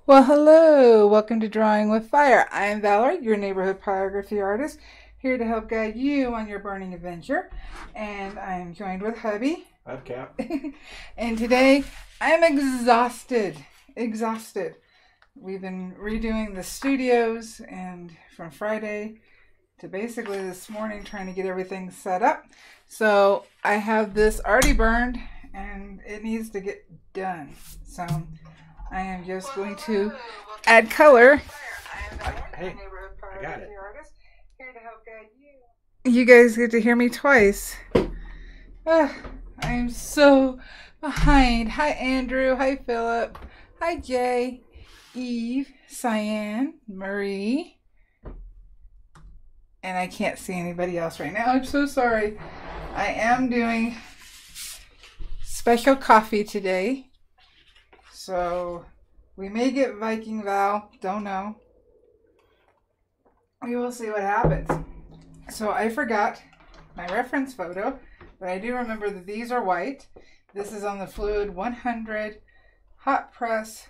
Well, hello. Welcome to Drawing with Fire. I'm Valarie, your neighborhood pyrography artist, here to help guide you on your burning adventure. And I'm joined with hubby. Hubcap. And today I'm exhausted. We've been redoing the studios and from Friday to basically this morning trying to get everything set up. So I have this already burned and it needs to get done. So I am just going to add color. Hey, I got it. You guys get to hear me twice. I am so behind. Hi, Andrew. Hi, Philip. Hi, Jay, Eve, Cyan, Marie. And I can't see anybody else right now. I'm so sorry. I am doing special coffee today. So we may get Viking Val, don't know. We will see what happens. So I forgot my reference photo, but I do remember that these are white. This is on the Fluid 100 hot press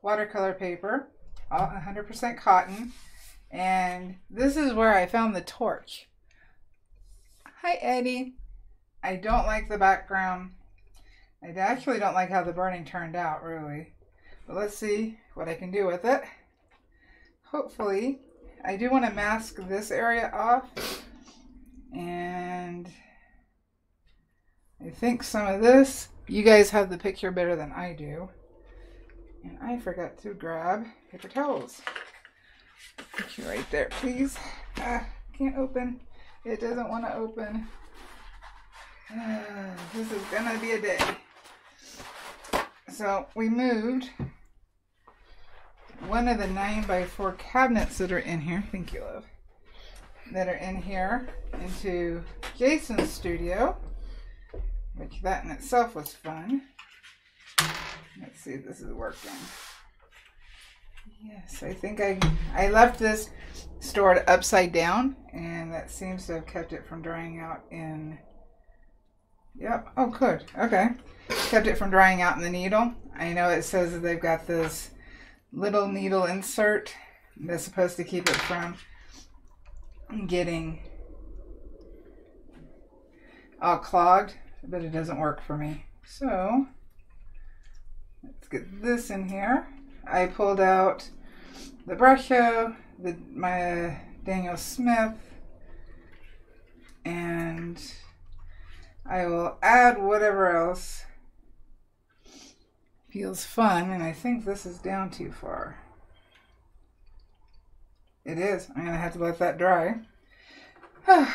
watercolor paper, 100% cotton. And this is where I found the torch. Hi, Eddie. I don't like the background. I actually don't like how the burning turned out, really. But let's see what I can do with it. Hopefully, I do want to mask this area off. And I think some of this, you guys have the picture better than I do. And I forgot to grab paper towels. Put you right there, please. Can't open. It doesn't want to open. This is gonna be a day. So we moved one of the 9x4 cabinets that are in here, thank you, love, that are in here into Jason's studio, which that in itself was fun. Let's see if this is working. Yes, I think I left this stored upside down, and that seems to have kept it from drying out in... Yep. Oh, good. Okay. Kept it from drying out in the needle. I know it says that they've got this little needle insert that's supposed to keep it from getting all clogged, but it doesn't work for me. So let's get this in here. I pulled out the Brusho, my Daniel Smith, and I will add whatever else feels fun, and I think this is down too far. It is. I'm going to have to let that dry. I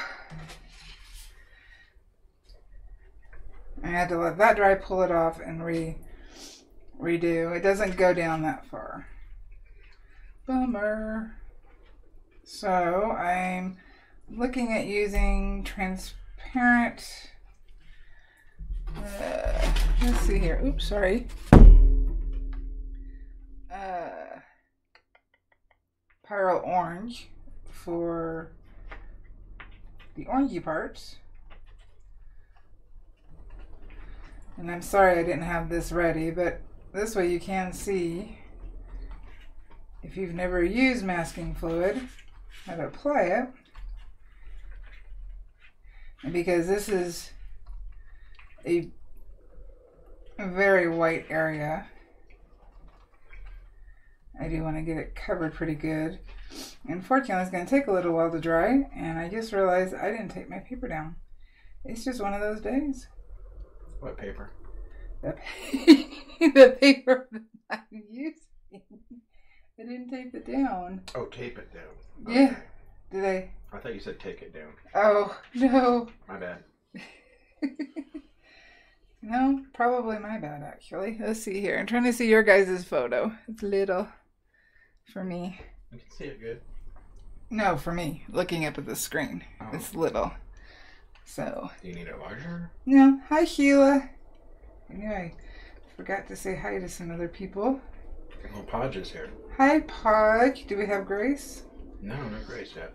had to let that dry, pull it off, and redo. It doesn't go down that far. Bummer. So I'm looking at using transparent... let's see here. Oops, sorry. Pyro orange for the orangey parts. And I'm sorry I didn't have this ready, but this way you can see, if you've never used masking fluid, how to apply it. And because this is a very white area, I do want to get it covered pretty good. Unfortunately, it's going to take a little while to dry, and I just realized I didn't take my paper down. It's just one of those days. What paper? The paper that I'm using. I didn't tape it down. Oh, tape it down. Okay. Yeah. Did I? I thought you said take it down. Oh, no. My bad. No, probably my bad, actually. Let's see here. I'm trying to see your guys' photo. It's little for me. You can see it good. No, for me. Looking up at the screen. Oh. It's little. So. Do you need it larger? No. Hi, Sheila. Anyway, I forgot to say hi to some other people. Well, Podge is here. Hi, Podge. Do we have Grace? No, no Grace yet.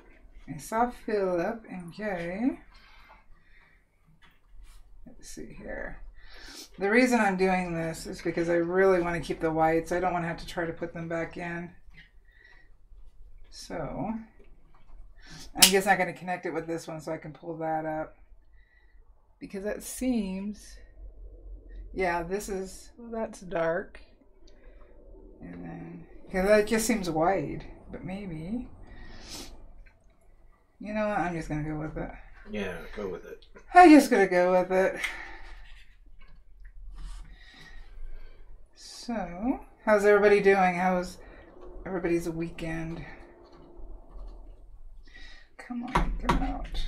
I saw Philip and Jay. Let's see here. The reason I'm doing this is because I really want to keep the whites. I don't want to have to try to put them back in. So I'm just not going to connect it with this one so I can pull that up. Because that seems, yeah, this is, well, that's dark. And then, because that just seems white. But maybe, you know what, I'm just going to go with it. Yeah, go with it. I'm just going to go with it. So, how's everybody doing? How's everybody's weekend? Come on, come out.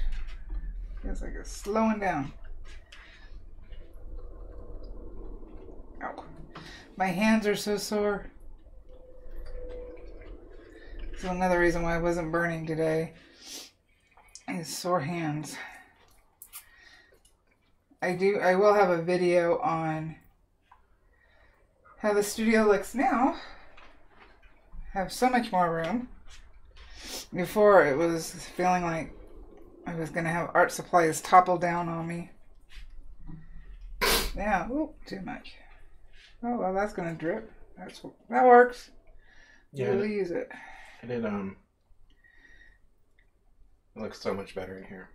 Feels like it's slowing down. Ow. My hands are so sore. So another reason why I wasn't burning today is sore hands. I will have a video on how the studio looks now. I have so much more room. Before it was feeling like I was going to have art supplies topple down on me. Yeah, ooh, too much. Oh, well, that's going to drip. That works. Yeah. We'll use it. It looks so much better in here.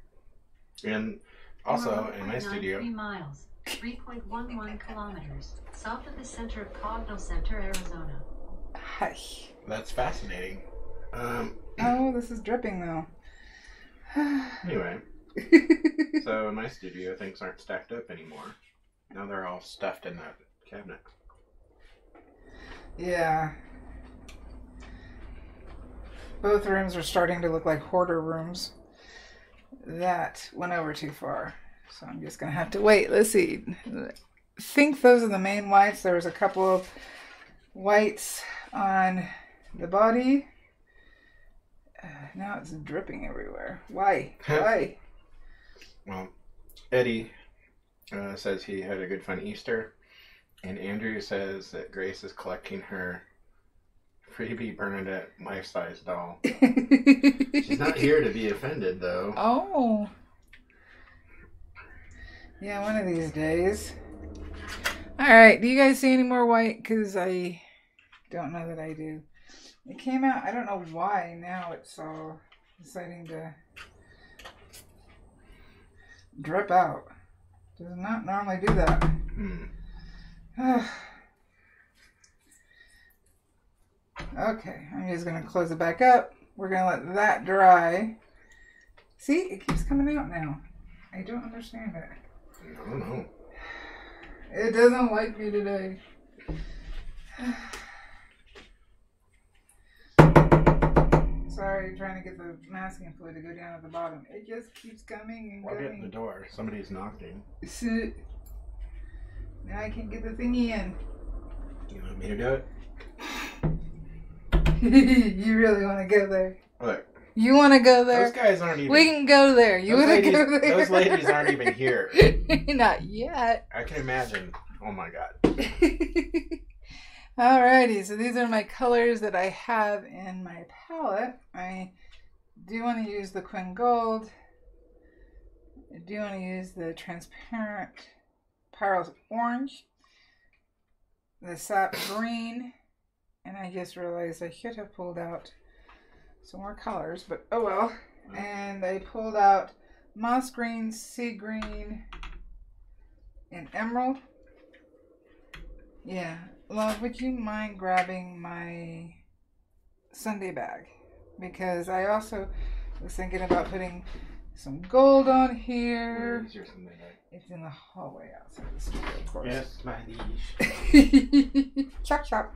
And also in my studio. 3 miles, 3.11 kilometers, south of the center of Connell Center, Arizona. Hi. That's fascinating. Oh, this is dripping though. Anyway, so in my studio, things aren't stacked up anymore. Now they're all stuffed in that cabinet. Yeah. Both rooms are starting to look like hoarder rooms. That went over too far. So I'm just going to have to wait. Let's see. I think those are the main whites. There was a couple of whites on the body. Now it's dripping everywhere. Why? Why? Well, Eddie says he had a good fun Easter. And Andrew says that Grace is collecting her freebie Bernadette life-size doll. She's not here to be offended, though. Oh. Yeah, one of these days. Alright, do you guys see any more white? Because I don't know that I do. It came out, I don't know why now it's all deciding to drip out. Does not normally do that. Okay, I'm just going to close it back up. We're going to let that dry. See, it keeps coming out now. I don't understand it. I don't know. It doesn't like me today. Sorry, trying to get the masking fluid to go down at the bottom. It just keeps coming and I'll going. get in the door. Somebody's knocking. Sit. Now I can get the thingy in. You want me to do it? You really want to go there? Look. You want to go there? Those guys aren't even... We can go there. You want to go there? Those ladies aren't even here. Not yet. I can imagine. Oh my god. Alrighty, so these are my colors that I have in my palette. I do want to use the Quinn Gold. I do want to use the transparent Pyros Orange, the Sap Green, and I just realized I should have pulled out some more colors, but oh well. And I pulled out Moss Green, Sea Green, and Emerald. Yeah. Love, would you mind grabbing my Sunday bag? Because I also was thinking about putting some gold on here. Where's your Sunday bag? It's in the hallway outside the studio, of course. Yes, my liege. Chop, chop.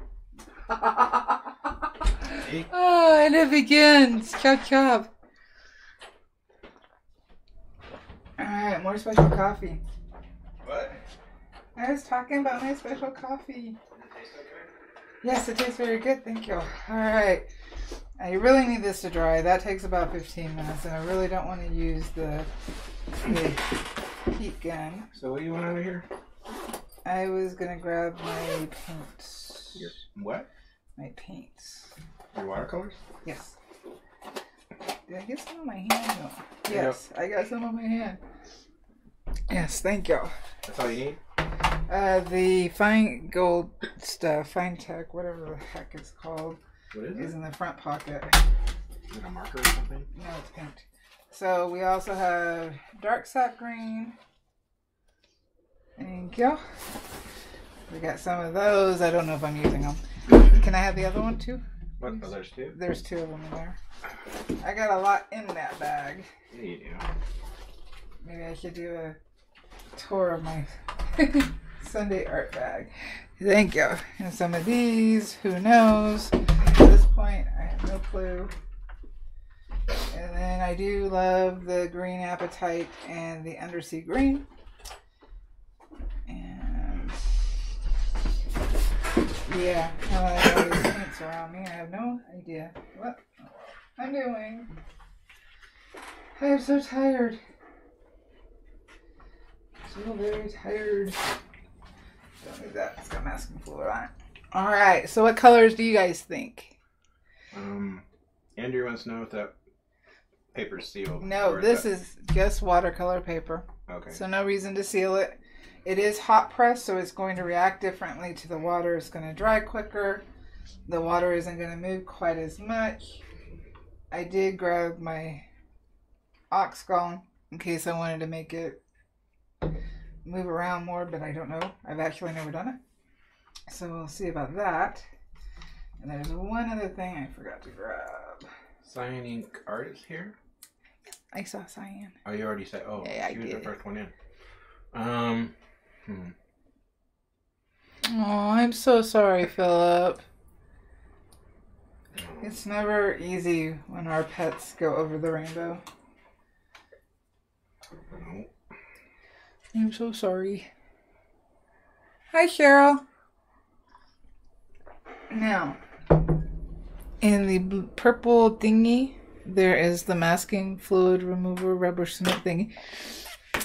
Hey. Oh, and it begins. Chop, chop. Alright, more special coffee. What? I was talking about my special coffee. Yes, it tastes very good. Thank you. All right. I really need this to dry. That takes about 15 minutes, and I really don't want to use the heat gun. So what do you want out of here? I was going to grab my paints. Your what? My paints. Your watercolors? Yes. Did I get some on my hand? No. Yes, I got some on my hand. Yes, thank you. That's all you need? The fine gold stuff, fine tech, whatever the heck it's called, What is in the front pocket. Is it a marker or something? No, it's paint. So we also have dark sap green. Thank you. We got some of those. I don't know if I'm using them. Can I have the other one too? What? Oh, there's two? There's two of them in there. I got a lot in that bag. Yeah, you do. Maybe I should do a tour of my Sunday art bag. Thank you. And some of these, who knows? At this point, I have no clue. And then I do love the green apatite and the undersea green. And yeah, now that I have all these paints around me, I have no idea what I'm doing. I am so tired. So very tired. Don't need that. It's got masking fluid on it. Alright, so what colors do you guys think? Andrew wants to know if that paper's sealed. No, this is just watercolor paper. Okay. So no reason to seal it. It is hot pressed, so it's going to react differently to the water. It's going to dry quicker. The water isn't going to move quite as much. I did grab my ox gone in case I wanted to make it move around more, but I don't know. I've actually never done it. So we'll see about that. And there's one other thing I forgot to grab. Cyan ink art is here? I saw cyan. Oh, you already said, oh, Yeah, she was did. the first one in. Oh, I'm so sorry, Philip. It's never easy when our pets go over the rainbow. No. I'm so sorry. Hi, Cheryl. Now, in the purple thingy, there is the masking fluid remover rubber cement thingy.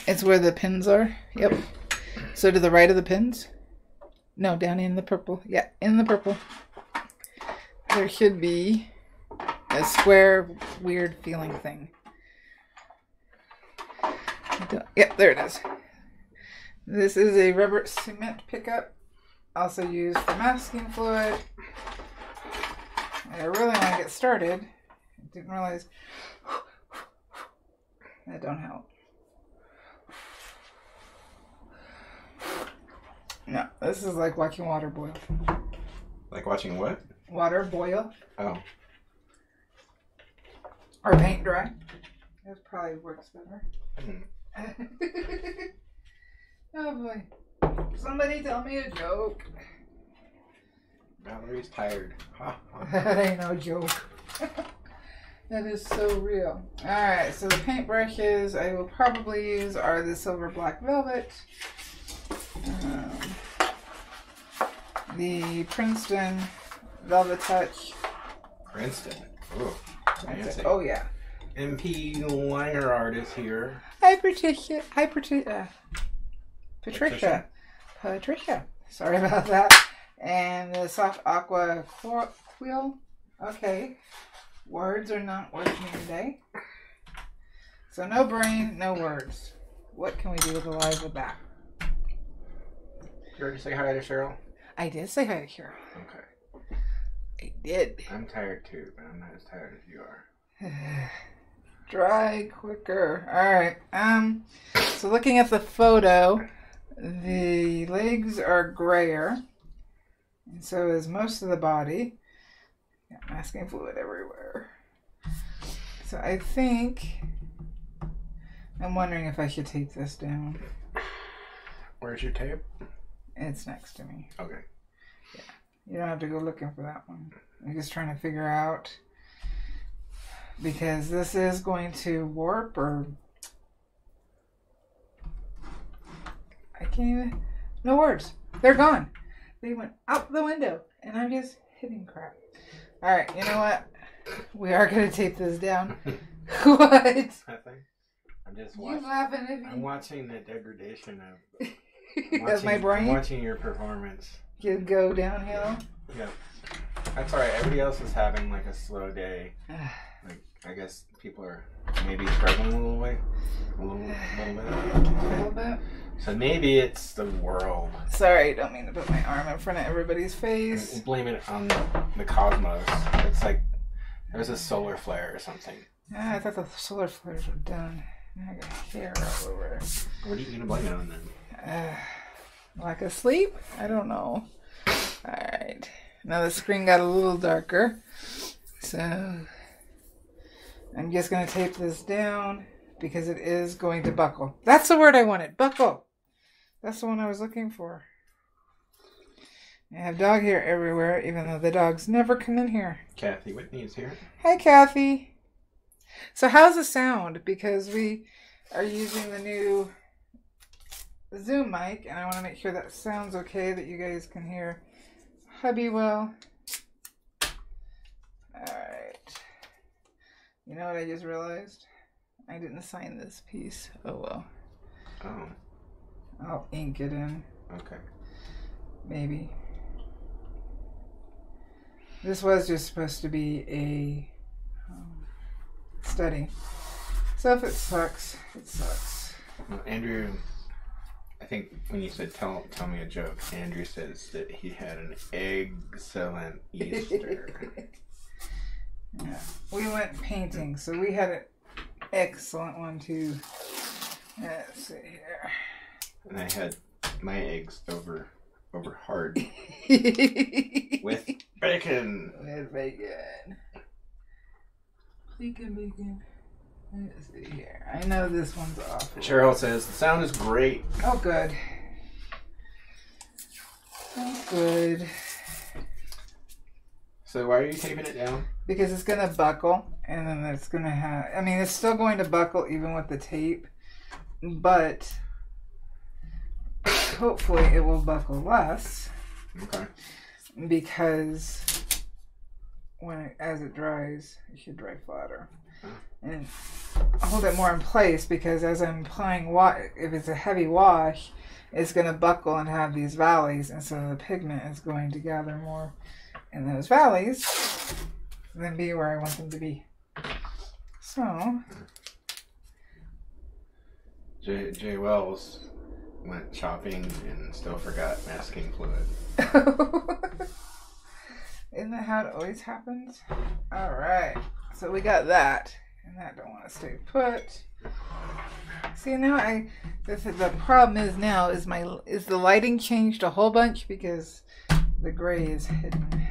It's where the pins are. Yep. So to the right of the pins? No, down in the purple. Yeah, in the purple. There should be a square, weird feeling thing. Yep, there it is. This is a rubber cement pickup, also used for masking fluid. I really want to get started. I didn't realize that don't help. No, this is like watching water boil. Like watching what? Water boil. Oh. Or paint dry. That probably works better. Oh boy. Somebody tell me a joke. Valerie's tired. That ain't no joke. That is so real. Alright, so the paint brushes I will probably use are the silver black velvet. The Princeton Velvet Touch. Princeton. Ooh, fancy. Oh yeah. MP Langer art is here. Hi Patricia. Hi Patricia. Patricia. Sorry about that. And the soft aqua quill. Okay. Words are not working today. So no brain, no words. What can we do alive with that? You already say hi to Cheryl? I did say hi to Cheryl. Okay. I did. I'm tired too, but I'm not as tired as you are. Dry quicker. Alright. So looking at the photo, the legs are grayer. And so is most of the body. Got masking fluid everywhere. So I think I'm wondering if I should tape this down. Where's your tape? It's next to me. Okay. Yeah. You don't have to go looking for that one. I'm just trying to figure out, because this is going to warp, or I can't even, no words. They're gone. They went out the window and I'm just hitting crap. All right, you know what? We are going to tape this down. What? Nothing. I'm just You watching. laughing at me? I'm watching the degradation of That's my brain. I'm watching your performance. You go downhill. Yep. That's alright. Everybody else is having like a slow day. Like, I guess people are maybe struggling a little bit. A little bit. So maybe it's the world. Sorry, don't mean to put my arm in front of everybody's face. We'll blame it on the cosmos. It's like there's a solar flare or something. I thought the solar flares were done. I got hair all over. What are you gonna blame it on then? Lack of sleep? I don't know. Alright. Now the screen got a little darker. So I'm just going to tape this down because it is going to buckle. That's the word I wanted. Buckle. That's the one I was looking for. I have dog hair everywhere, even though the dogs never come in here. Kathy Whitney is here. Hi, Kathy. So how's the sound? Because we are using the new Zoom mic, and I want to make sure that sounds okay, that you guys can hear hubby well. Alright. You know what I just realized? I didn't sign this piece. Oh well. Oh. I'll ink it in. Okay. Maybe. This was just supposed to be a study. So if it sucks, it sucks. Well, Andrew, I think when you said tell me a joke, Andrew says that he had an excellent Easter. Yeah. We went painting, so we had an excellent one too. Let's see here. And I had my eggs over hard with bacon. With bacon. Bacon. Let's see here. I know this one's off. Cheryl says the sound is great. Oh, good. Oh, good. So why are you taping it down? Because it's going to buckle, and then it's going to have... I mean, it's still going to buckle even with the tape, but hopefully it will buckle less. Okay. Because as it dries, it should dry flatter. And hold it more in place, because as I'm applying if it's a heavy wash, it's going to buckle and have these valleys, and so the pigment is going to gather more in those valleys than be where I want them to be. So Jay Wells went shopping and still forgot masking fluid. Isn't that how it always happens? All right, so we got that. And that don't want to stay put. See, now the problem is now is the lighting changed a whole bunch because the gray is hidden.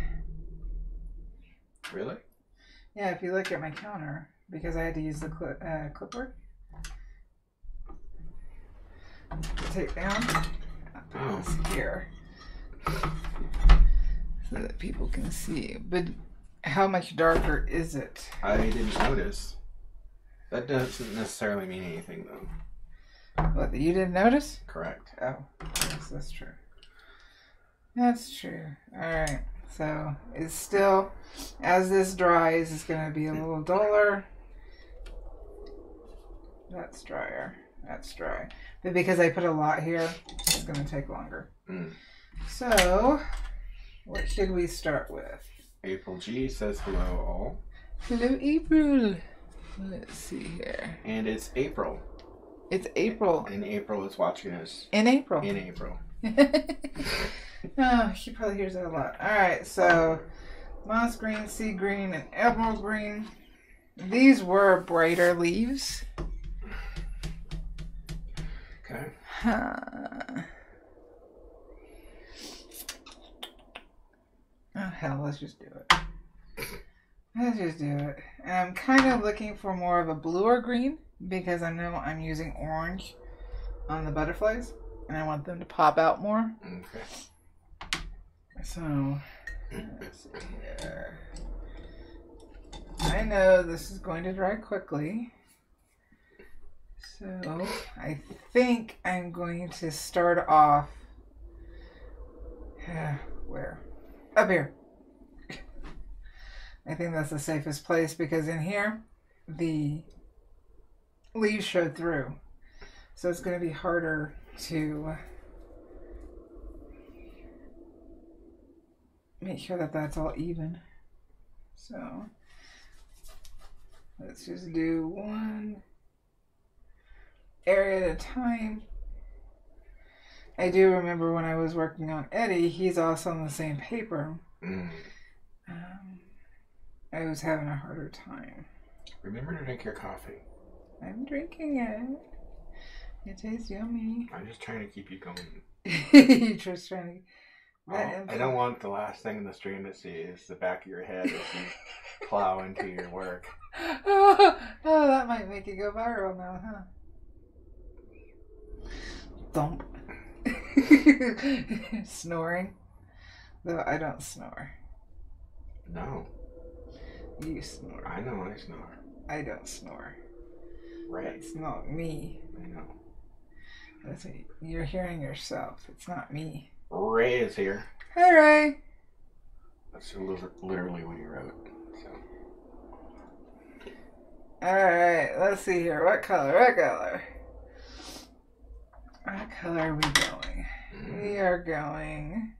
Really? Yeah, if you look at my counter, because I had to use the clipboard to take down. I'll put this here so that people can see. But how much darker is it? I didn't notice. That doesn't necessarily mean anything, though. What, you didn't notice? Correct. Oh, yes, that's true. That's true. Alright, so it's still, as this dries, it's going to be a little duller. That's drier. That's dry. But because I put a lot here, it's going to take longer. So, what should we start with? April G says hello all. Hello, April. Let's see here. And it's April. It's April. And April is watching us. In April. In April. Oh, she probably hears that a lot. Alright, so moss green, sea green, and emerald green. These were brighter leaves. Okay. Oh, hell, let's just do it. Let's just do it. And I'm kind of looking for more of a bluer green because I know I'm using orange on the butterflies and I want them to pop out more. Okay. So, let's see here. I know this is going to dry quickly. So, I think I'm going to start off... where? Up here. I think that's the safest place because in here, the leaves show through. So it's going to be harder to make sure that that's all even. So let's just do one area at a time. I do remember when I was working on Eddie, he's also on the same paper. I was having a harder time. Remember to drink your coffee. I'm drinking it. It tastes yummy. I'm just trying to keep you going. You're just trying to... I don't want the last thing in the stream to see is the back of your head as you plow into your work. Oh, that might make it go viral now, huh? Thump. Snoring. Though I don't snore. No. You snore. I know I snore. I don't snore. Right. It's not me. I know. You're hearing yourself. It's not me. Ray is here. Hi, Ray. That's literally what he wrote. So. Alright, let's see here. What color? What color? What color are we going? We are going...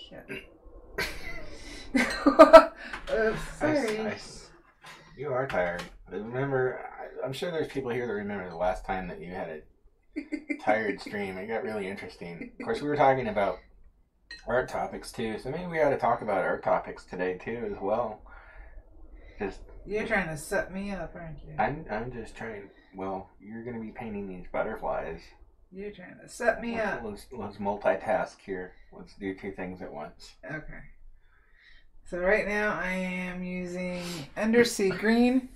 Shit. Oops, sorry. You are tired. Remember, I'm sure there's people here that remember the last time that you had a tired stream. It got really interesting. Of course, we were talking about art topics too, so maybe we ought to talk about art topics today too as well. Just you're trying to set me up, aren't you? I'm just trying. Well, you're going to be painting these butterflies. You're trying to set me up. Let's multitask here. Let's do two things at once. Okay. So right now I am using Undersea Green.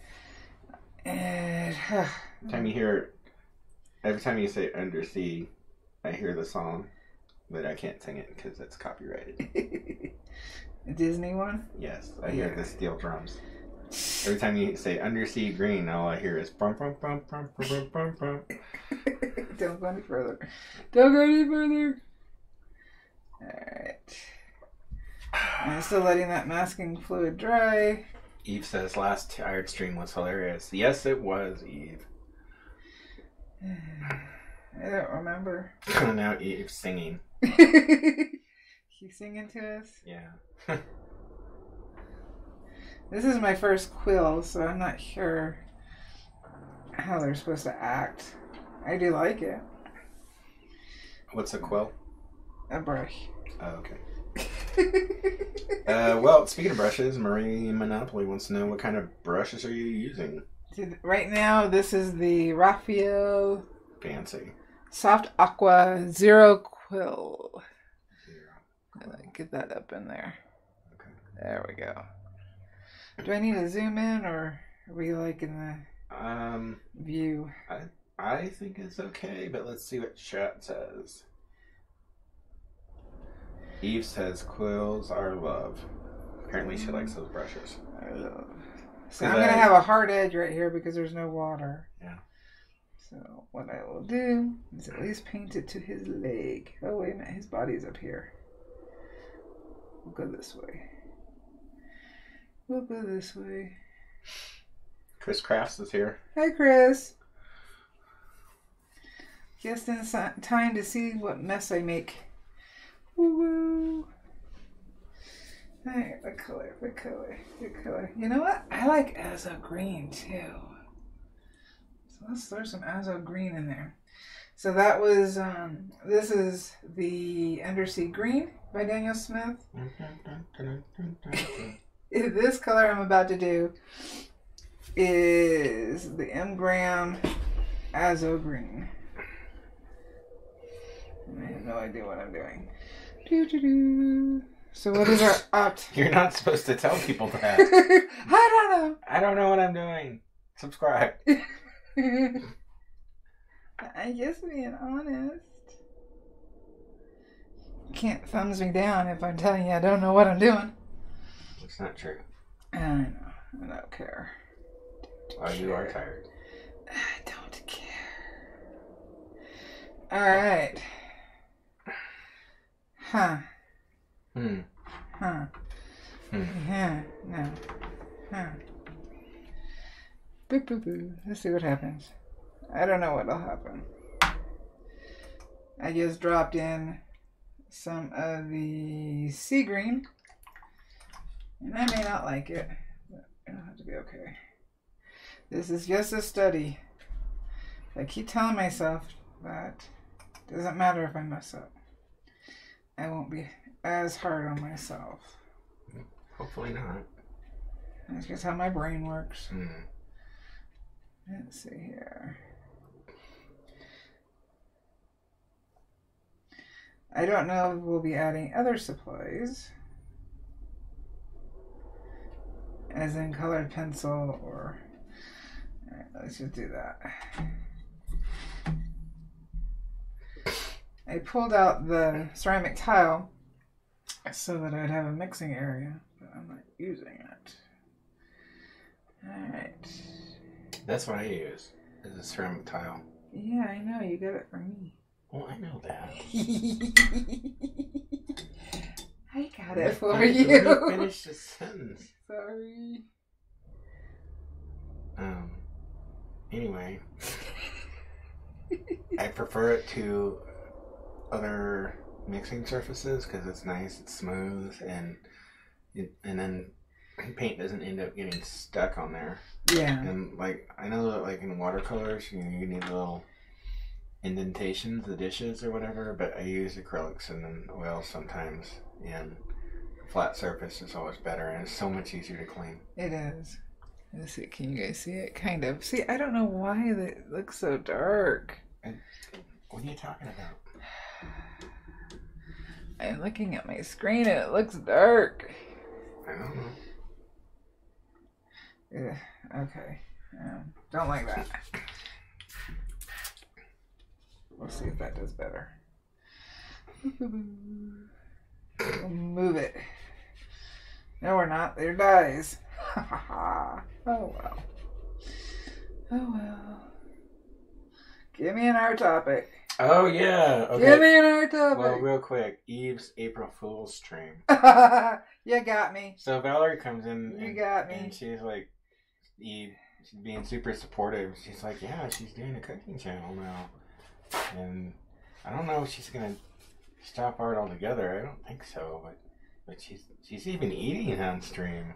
And every time you say Undersea, I hear the song, but I can't sing it because it's copyrighted. A Disney one? Yes, I hear the steel drums. Every time you say Undersea Green, all I hear is brum brum brum brum brum brum brum. Don't go any further. Don't go any further. Alright. I'm still letting that masking fluid dry. Eve says last tired stream was hilarious. Yes, it was, Eve. I don't remember. Now Eve's singing. She's singing to us? Yeah. This is my first quill, so I'm not sure how they're supposed to act. I do like it. What's a quill? A brush. Oh, okay. Well, speaking of brushes, Marie Monopoly wants to know what kind of brushes are you using? Right now, this is the Raphael Fancy Soft Aqua Zero Quill. Get that up in there. Okay. There we go. Do I need to zoom in, or are we like in the view? I think it's okay, but let's see what chat says. Eve says quills are love. Apparently she likes those brushes. I love. So I'm going to have a hard edge right here because there's no water. Yeah. So what I will do is at least paint it to his leg. Oh, wait a minute. His body's up here. We'll go this way. We'll go this way. Chris Crafts is here. Hi, Chris. Just in time to see what mess I make. Woo-woo. Alright, what color? What color? What color? You know what? I like Azo Green too. So let's throw some Azo Green in there. So that was, this is the Undersea Green by Daniel Smith. This color I'm about to do is the M. Graham Azo Green. I have no idea what I'm doing. So what is our opt? You're not supposed to tell people that. I don't know. I don't know what I'm doing. Subscribe. I just being honest. You can't thumbs me down if I'm telling you I don't know what I'm doing. It's not true. I know. I don't care. Oh, you are tired. I don't care. Alright. Huh. Huh. Yeah. No. Huh. Boop, boop, boop. Let's see what happens. I don't know what'll happen. I just dropped in some of the sea green. And I may not like it, but it'll have to be okay. This is just a study. I keep telling myself that it doesn't matter if I mess up. I won't be as hard on myself. Hopefully not. That's just how my brain works. Mm. Let's see here. I don't know if we'll be adding other supplies, as in colored pencil or... Alright, let's just do that. I pulled out the ceramic tile so that I'd have a mixing area, but I'm not using it. Alright. That's what I use, is a ceramic tile. Yeah, I know. You got it from me. Well, I know that. I got it for you. Let me finish the sentence. Sorry. Anyway, I prefer it to other mixing surfaces because it's nice, it's smooth, and then paint doesn't end up getting stuck on there. Yeah. And like I know that like in watercolors, you need little indentations, the dishes or whatever, but I use acrylics and then oils sometimes, and a flat surface is always better, and it's so much easier to clean. It is. Let's see, can you guys see it? Kind of. See, I don't know why it looks so dark. What are you talking about? I'm looking at my screen and it looks dark. I don't know. Yeah, okay. Don't like that. We'll see if that does better. We'll move it. No, we're not. There dies. Oh well. Oh well. Give me an art topic. Oh yeah. Okay. Give me an art topic. Well, real quick, Eve's April Fool's stream. You got me. So Valarie comes in. You got me. And she's like, Eve, she's being super supportive. She's like, yeah, she's doing a cooking channel now, and I don't know if she's gonna stop art altogether. I don't think so, but she's even eating on stream.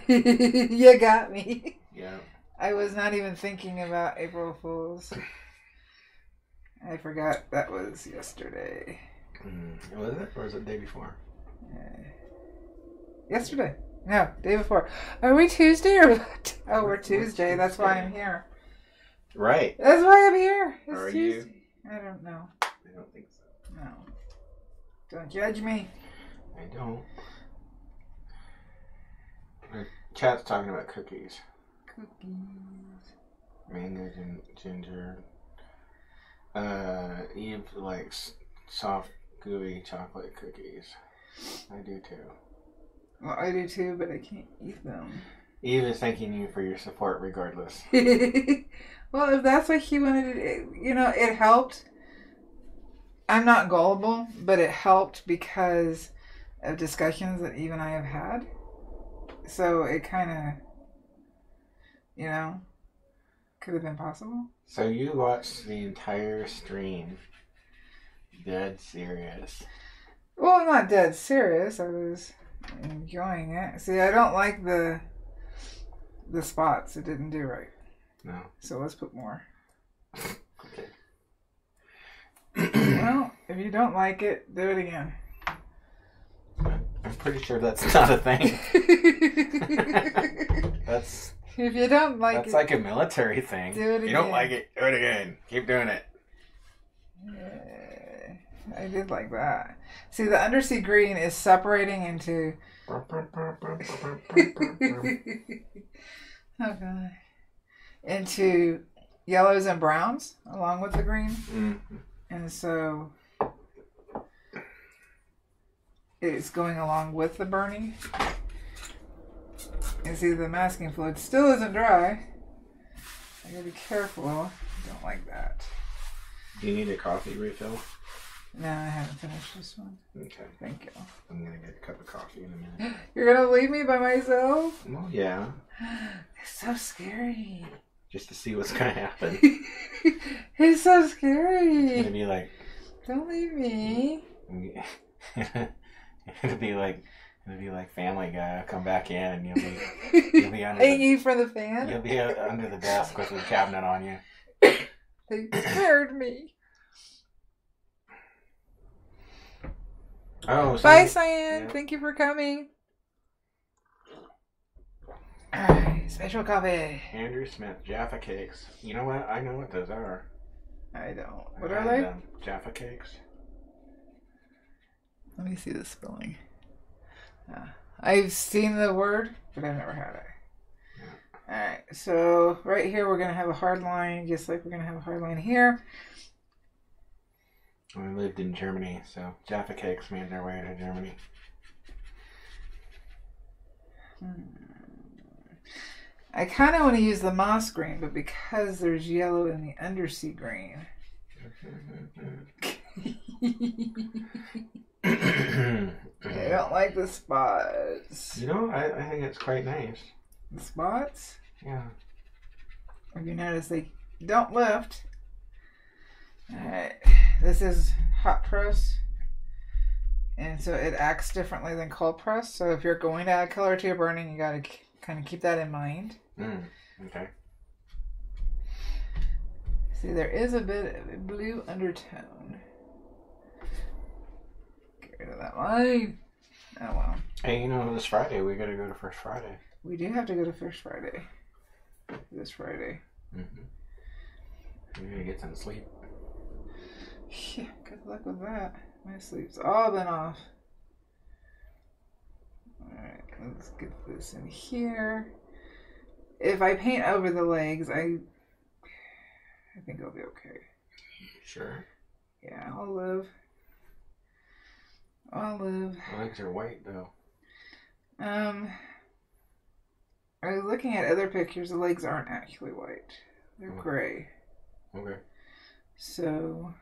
You got me. Yeah. I was not even thinking about April Fools. I forgot that was yesterday. Was it? Or was it the day before? Yesterday. No, day before. Are we Tuesday or what? Oh, we're Tuesday. That's why I'm here. Right. That's why I'm here. It's Are Tuesday. you? I don't know. I don't think so. No. Don't judge me. I don't. The chat's talking about cookies. Cookies. Mango and ginger. Eve likes soft, gooey chocolate cookies. I do too. Well, I do too, but I can't eat them. Eve is thanking you for your support regardless. Well, if that's what he wanted to do, you know, it helped. I'm not gullible, but it helped because of discussions that Eve and I have had. So it kind of, you know, could have been possible. So you watched the entire stream, dead serious. Well, I'm not dead serious. I was enjoying it. See, I don't like the spots. It didn't do right. No. So let's put more. Okay. Well, if you don't like it, do it again. I'm pretty sure that's not a thing. That's If you don't like that's it, like a military thing. do it again. You don't like it, do it again. Keep doing it. Yeah, I did like that. See, the undersea green is separating into. Oh god. Into yellows and browns along with the green. Mm-hmm. And so it's going along with the burning. And see, the masking fluid still isn't dry. I gotta be careful. I don't like that. Do you need a coffee refill? No, I haven't finished this one. Okay. Thank you. I'm gonna get a cup of coffee in a minute. You're gonna leave me by myself? Well, yeah. It's so scary. Just to see what's gonna happen. It's so It's gonna scary. be like, Don't leave me. It'll be like Family Guy. I'll come back in and you'll be under hanging from the fan. You'll be under the desk with the cabinet on you. They scared me. Oh, bye, Cyan. Yeah. Thank you for coming. Alright, special coffee. Andrew Smith, Jaffa cakes. You know what? I know what those are. I don't. What are they? Jaffa cakes. Let me see the spelling. I've seen the word, but I've never had it. Yeah. Alright, so right here we're going to have a hard line, just like we're going to have a hard line here. We lived in Germany, so Jaffa cakes made their way to Germany. I kind of want to use the moss green, but because there's yellow in the undersea green. I don't like the spots. You know, I think it's quite nice. The spots? Yeah. If you notice, they don't lift. Alright, this is hot press. And so it acts differently than cold press. So if you're going to add color to your burning, you got to kind of keep that in mind. Okay. See, there is a bit of a blue undertone. Get rid of that line. Oh well. Hey, you know, this Friday we got to go to First Friday. We do have to go to First Friday. This Friday. We gotta get some sleep. Yeah, good luck with that. My sleep's all been off. Alright, let's get this in here. If I paint over the legs, I think I'll be okay. Sure. Yeah, I'll live. The legs are white though. I was looking at other pictures. The legs aren't actually white. They're gray. Okay. So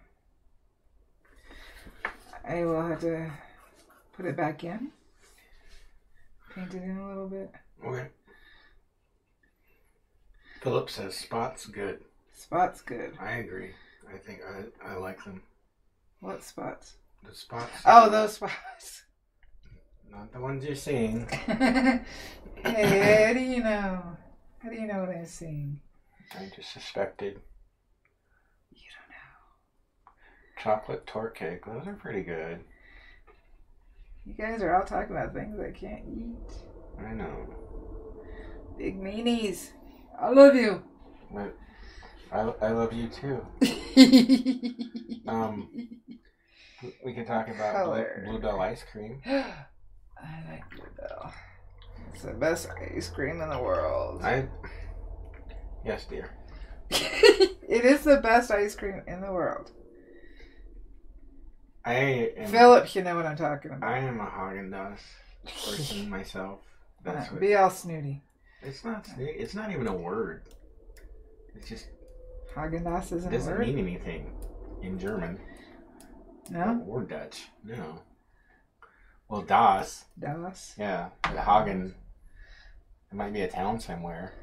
I will have to put it back in. Paint it in a little bit. Okay. Philip says spots good. Spots good. I agree. I think I like them. What spots? The spots. Oh, those spots. Not the ones you're seeing. Hey, how do you know? How do you know what I'm seeing? I just suspected. You don't know. Chocolate torte cake. Those are pretty good. You guys are all talking about things I can't eat. I know. Big meanies. I love you. But I love you too. We can talk about Bluebell ice cream. I like Bluebell. It's the best ice cream in the world. Yes, dear. It is the best ice cream in the world. Philip, you know what I'm talking about. I am a Haagen-Dazs person myself. That's be all snooty. It's not snooty. It's not even a word. It's just Haagen-Dazs isn't a word. It doesn't mean anything in German. No? Or Dutch. No. Well, Das. Das? Yeah. But Hagen, it might be a town somewhere.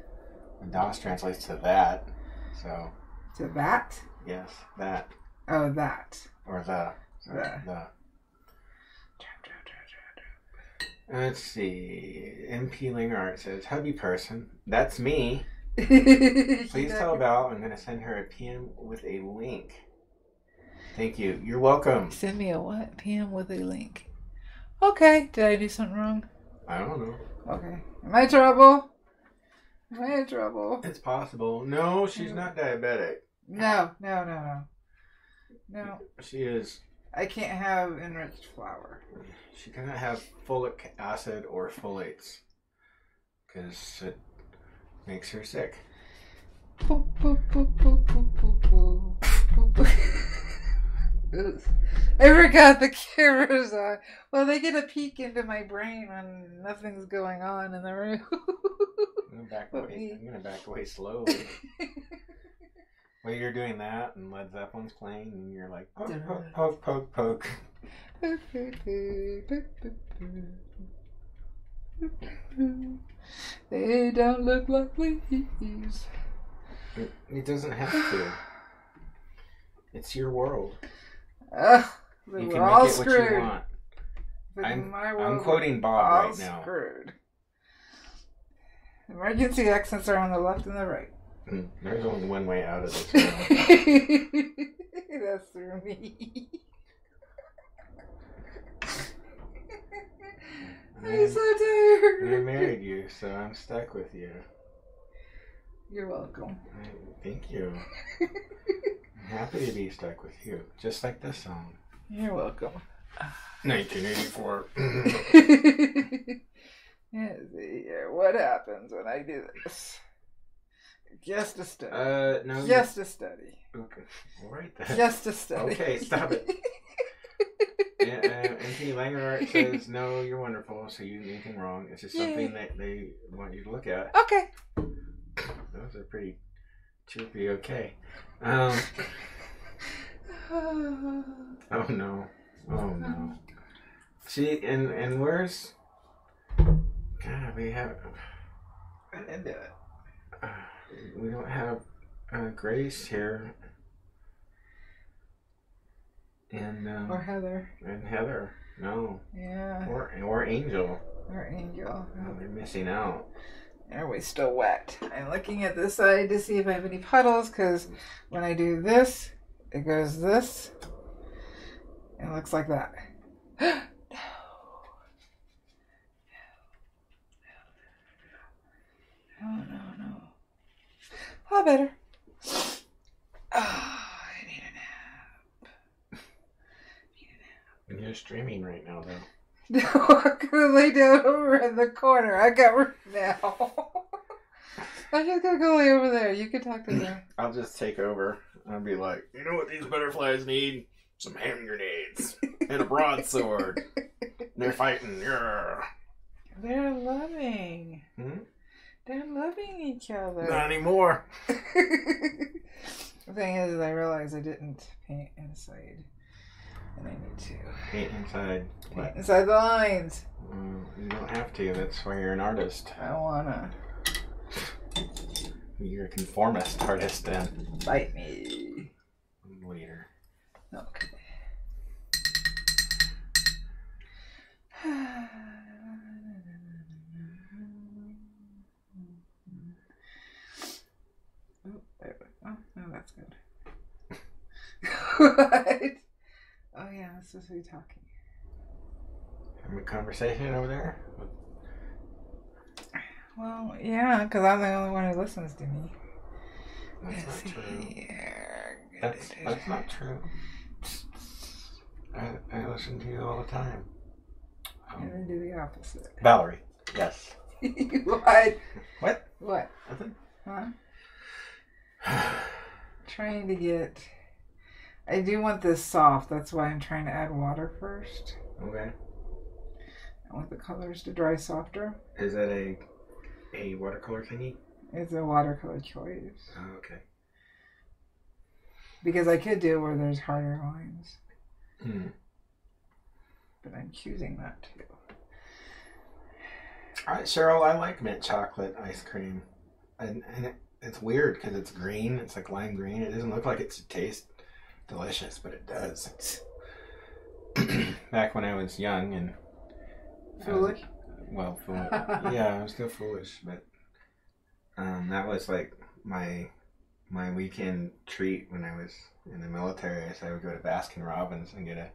And Das translates to that. So. To that? Yes, that. Oh, that. Or the. The. Let's see. MP Lingart says, hubby person. That's me. Please tell Val I'm going to send her a PM with a link. Thank you. You're welcome. Send me a what? PM with a link. Okay. Did I do something wrong? I don't know. Okay. Am I in trouble? Am I in trouble? It's possible. No, she's not diabetic. No. She is. I can't have enriched flour. She cannot have folic acid or folates. Because it makes her sick. I forgot the camera's on. Well, they get a peek into my brain when nothing's going on in the room. I'm going to back away slowly. Well, you're doing that, and Led Zeppelin's playing, and you're like, poke, poke, poke, poke, poke. They don't look like leaves. It doesn't have to. It's your world. Ugh, You we're can all make it screwed. what you want. I'm quoting Bob right now. Screwed. Emergency exits are on the left and the right. There's only one way out of this. That's through me. I'm so tired. I married you, so I'm stuck with you. You're welcome. Thank you. I'm happy to be stuck with you, just like this song. You're welcome. 1984. What happens when I do this? Just a study. No. Just a study. Okay. All right then. Just a study. Okay, stop it. Anthony Langerhart says, no, you're wonderful, so you didn't do anything wrong. It's just something that they want you to look at. Okay. Those are pretty chirpy, okay. Oh no. Oh no. See, and where's... God, we have... I didn't do it. We don't have Grace here. And or Heather. And Heather. No. Yeah. Or Angel. Or Angel. Oh, they're missing out. Are we still wet? I'm looking at this side to see if I have any puddles, because when I do this, it goes this. It looks like that. No. No. Oh, better. Oh, I need a nap. And you're streaming right now, though. No, I'm gonna lay down over in the corner. I got room now. I'm just gonna go lay over there. You can talk to them. I'll just take over. I'll be like, you know what these butterflies need? Some hand grenades and a broadsword. They're fighting. Yeah. They're loving. They're loving each other. Not anymore. The thing is, I realized I didn't paint inside. And I need to. Paint inside. Paint inside the lines. You don't have to. That's why you're an artist. I wanna. You're a conformist artist then. Bite me. Later. Okay. Oh, no, that's good. What? Oh, yeah, I'm supposed to be talking. Having a conversation over there? Well, yeah, because I'm the only one who listens to me. That's not true. That's not true. I listen to you all the time. And then do the opposite. Valarie, yes. What? What? What? Nothing. Huh? Trying to get... I do want this soft. That's why I'm trying to add water first. Okay. I want the colors to dry softer. Is that a watercolor thingy? It's a watercolor choice. Oh, okay. Because I could do where there's harder lines. But I'm choosing not to. Alright, Cheryl, I like mint chocolate ice cream. And it's weird because it's green. It's like lime green. It doesn't look like it should taste delicious, but it does. Back when I was young and... Foolish? Foolish. Yeah, I was still foolish, but that was like my weekend treat when I was in the military. So I would go to Baskin Robbins and get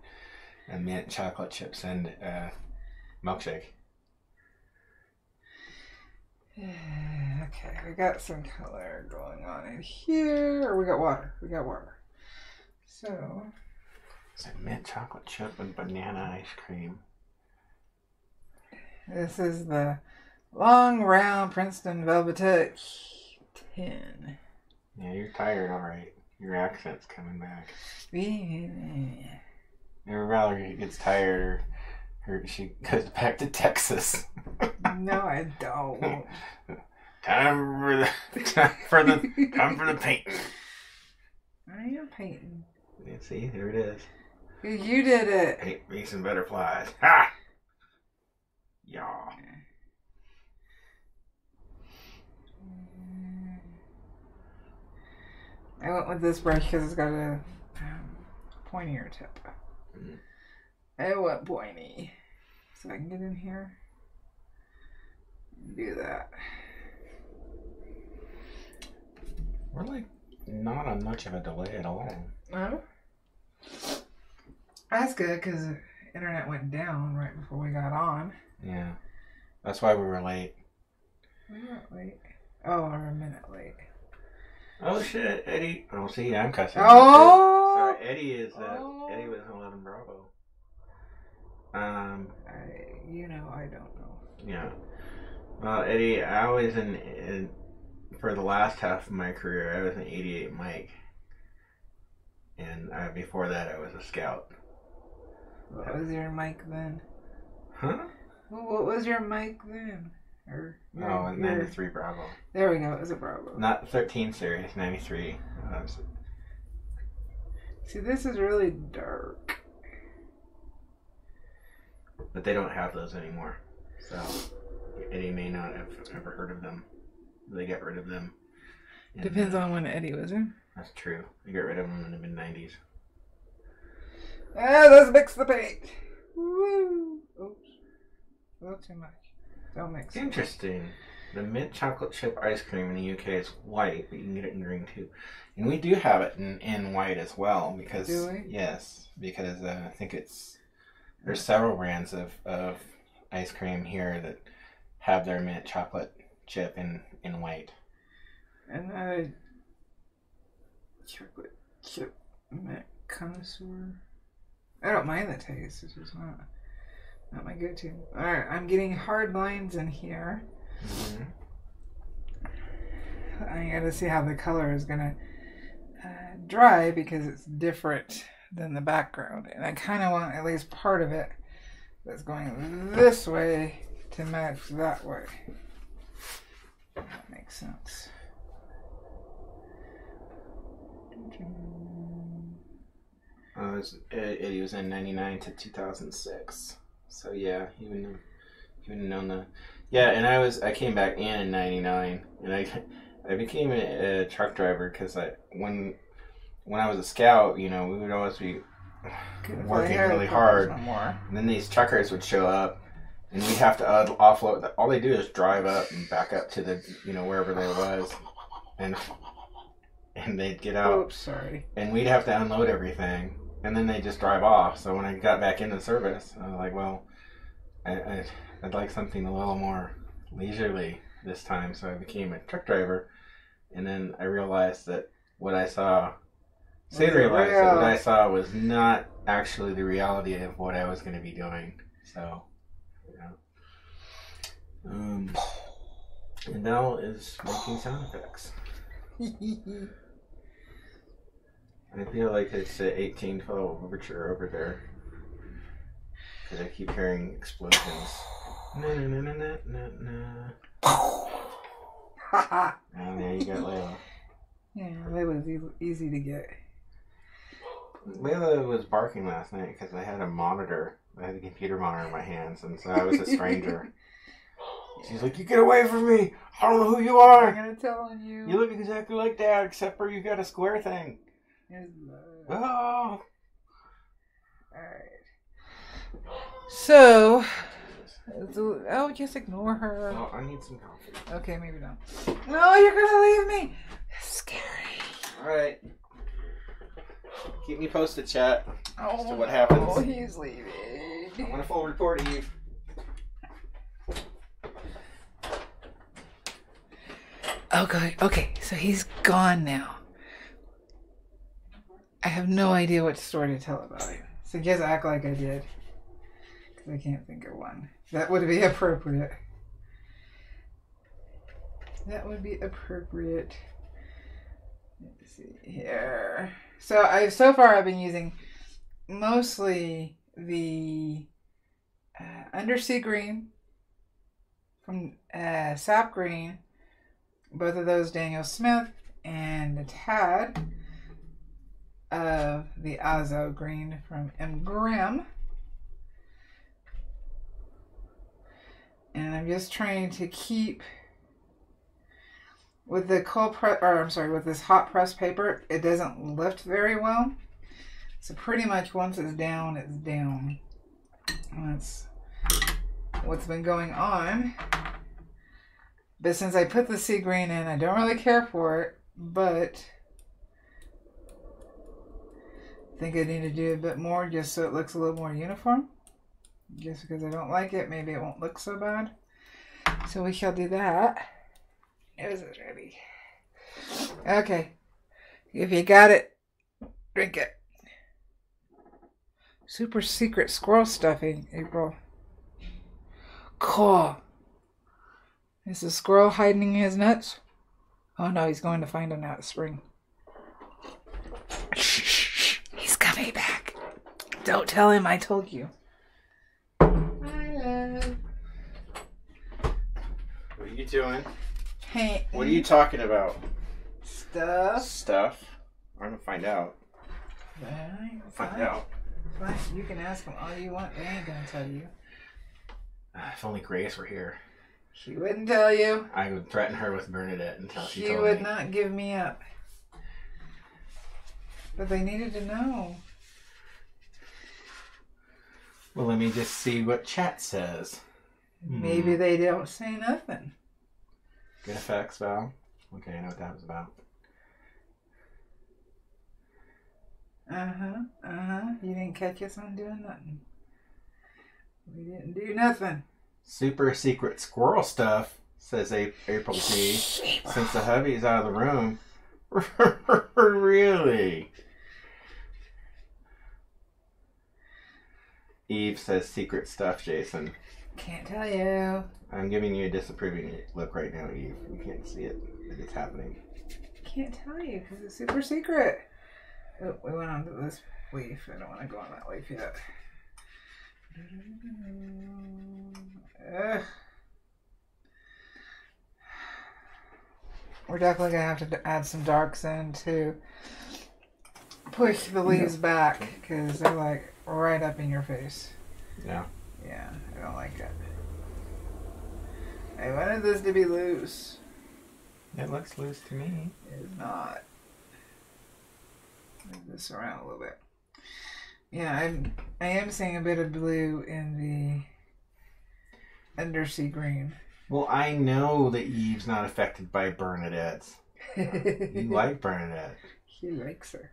a mint chocolate chips and milkshake. Okay, we got some color going on in here. We got water. So... It's a mint chocolate chip and banana ice cream. This is the long, round Princeton Velveteen tin. Yeah, you're tired, all right. Your accent's coming back. Never Valarie gets tired or she goes back to Texas. No, I don't. Time for the painting. I am painting. Yeah, see, there it is. You did it. Paint me some butterflies. Ha! Yeah. I went with this brush because it's got a pointier tip. I went pointy. So I can get in here and do that. We're like not on much of a delay at all. Oh, that's good because the internet went down right before we got on. Yeah, that's why we were late. We weren't late. Oh, we're a minute late. Oh shit, Eddie. Oh, see, I'm cussing. Oh! Sorry, Eddie is, Eddie was 11 Bravo. You know, I don't know. Yeah. Well, Eddie, I was in for the last half of my career, I was an 88 Mike. And before that, I was a scout. What was your mic then? Huh? Well, what was your mic then? Or Oh, 93 Bravo. There we go. It was a Bravo. Not 13 series, 93. See, this is really dark. But they don't have those anymore. So, Eddie may not have ever heard of them. They got rid of them. Depends on when Eddie was in. That's true. They got rid of them in the mid-90s. Ah, let's mix the paint. Woo! Oops. A little too much. Don't mix it. Interesting. The mint chocolate chip ice cream in the UK is white, but you can get it in green too. And we do have it in white as well. Because, do we? Yes. Because I think there's several brands of ice cream here that have their mint chocolate chip in white. And chocolate chip mint connoisseur. I don't mind the taste. It's just not my go-to. Alright, I'm getting hard lines in here. Mm-hmm. I gotta see how the color is gonna dry because it's different than the background. And I kind of want at least part of it that's going this way to match that way. That makes sense. Eddie was in 99 to 2006. So yeah, he wouldn't have known that. Yeah, and I came back in 99, and I became a truck driver because when I was a scout, you know, we would always be working really hard, and then these truckers would show up, and we'd have to offload. All they do is drive up and back up to the, you know, wherever they was, and they'd get out. Oops, sorry. And we'd have to unload everything, and then they just drive off. So when I got back into service, I was like, well, I'd like something a little more leisurely this time. So I became a truck driver, and then I realized that what I saw was not actually the reality of what I was going to be doing. So, yeah. And Nell is making sound effects. I feel like it's an 1812 overture over there. Because I keep hearing explosions. No. And there you got Layla. Yeah, Layla's easy to get. Layla was barking last night because I had a monitor. I had a computer monitor in my hands, and so I was a stranger. She's like, "You get away from me! I don't know who you are! I'm gonna tell on you. You look exactly like Dad, except for you got a square thing." Oh! Alright. So, just ignore her. Oh, I need some coffee. Okay, maybe not. No, you're gonna leave me! That's scary. Alright. Keep me posted, chat, as to what Oh, happens. he's leaving. I want a full report, Eve. Okay, so he's gone now. I have no idea what story to tell about him. So just act like I did. Because I can't think of one. That would be appropriate. Let's see here. So far I've been using mostly the Undersea Green from Sap Green, both of those Daniel Smith, and a tad of the Azo Green from M. Grimm. And I'm just trying to keep with the with this hot press paper, it doesn't lift very well. So pretty much once it's down, it's down. what's been going on. But since I put the sea green in, I don't really care for it, but I think I need to do a bit more just so it looks a little more uniform. Just because I don't like it, maybe it won't look so bad. So we shall do that. Is it ready? Okay. If you got it, drink it. Super secret squirrel stuffing, April. Cool. Is the squirrel hiding his nuts? Oh no, he's going to find them out spring. Shh, he's coming back. Don't tell him I told you. Hi, love. What are you doing? Hey. What are you talking about? Stuff. I'm gonna find out. Fine. Find out. Fine. You can ask him all you want. They ain't gonna tell you. If only Grace were here. She wouldn't tell you. I would threaten her with Bernadette until she She told would me. not give me up. But they needed to know. Well, let me just see what chat says. Maybe they don't say nothing. Good effects, Val. Okay, I know what that was about. You didn't catch us on doing nothing. We didn't do nothing. Super secret squirrel stuff, says April G. Since the hubby's out of the room. Really? Eve says secret stuff, Jason. Can't tell you. I'm giving you a disapproving look right now, Eve. You can't see it, but it's happening. Can't tell you because it's super secret. Oh, we went on to this leaf. I don't want to go on that leaf yet. Ugh. We're definitely going to have to add some darks in to push the leaves back because they're like right up in your face. Yeah. Yeah, I don't like it. I wanted this to be loose. It looks loose to me. It's not. Move this around a little bit. Yeah, I am seeing a bit of blue in the undersea green. Well, I know that Eve's not affected by Bernadette's. You like Bernadette. He likes her.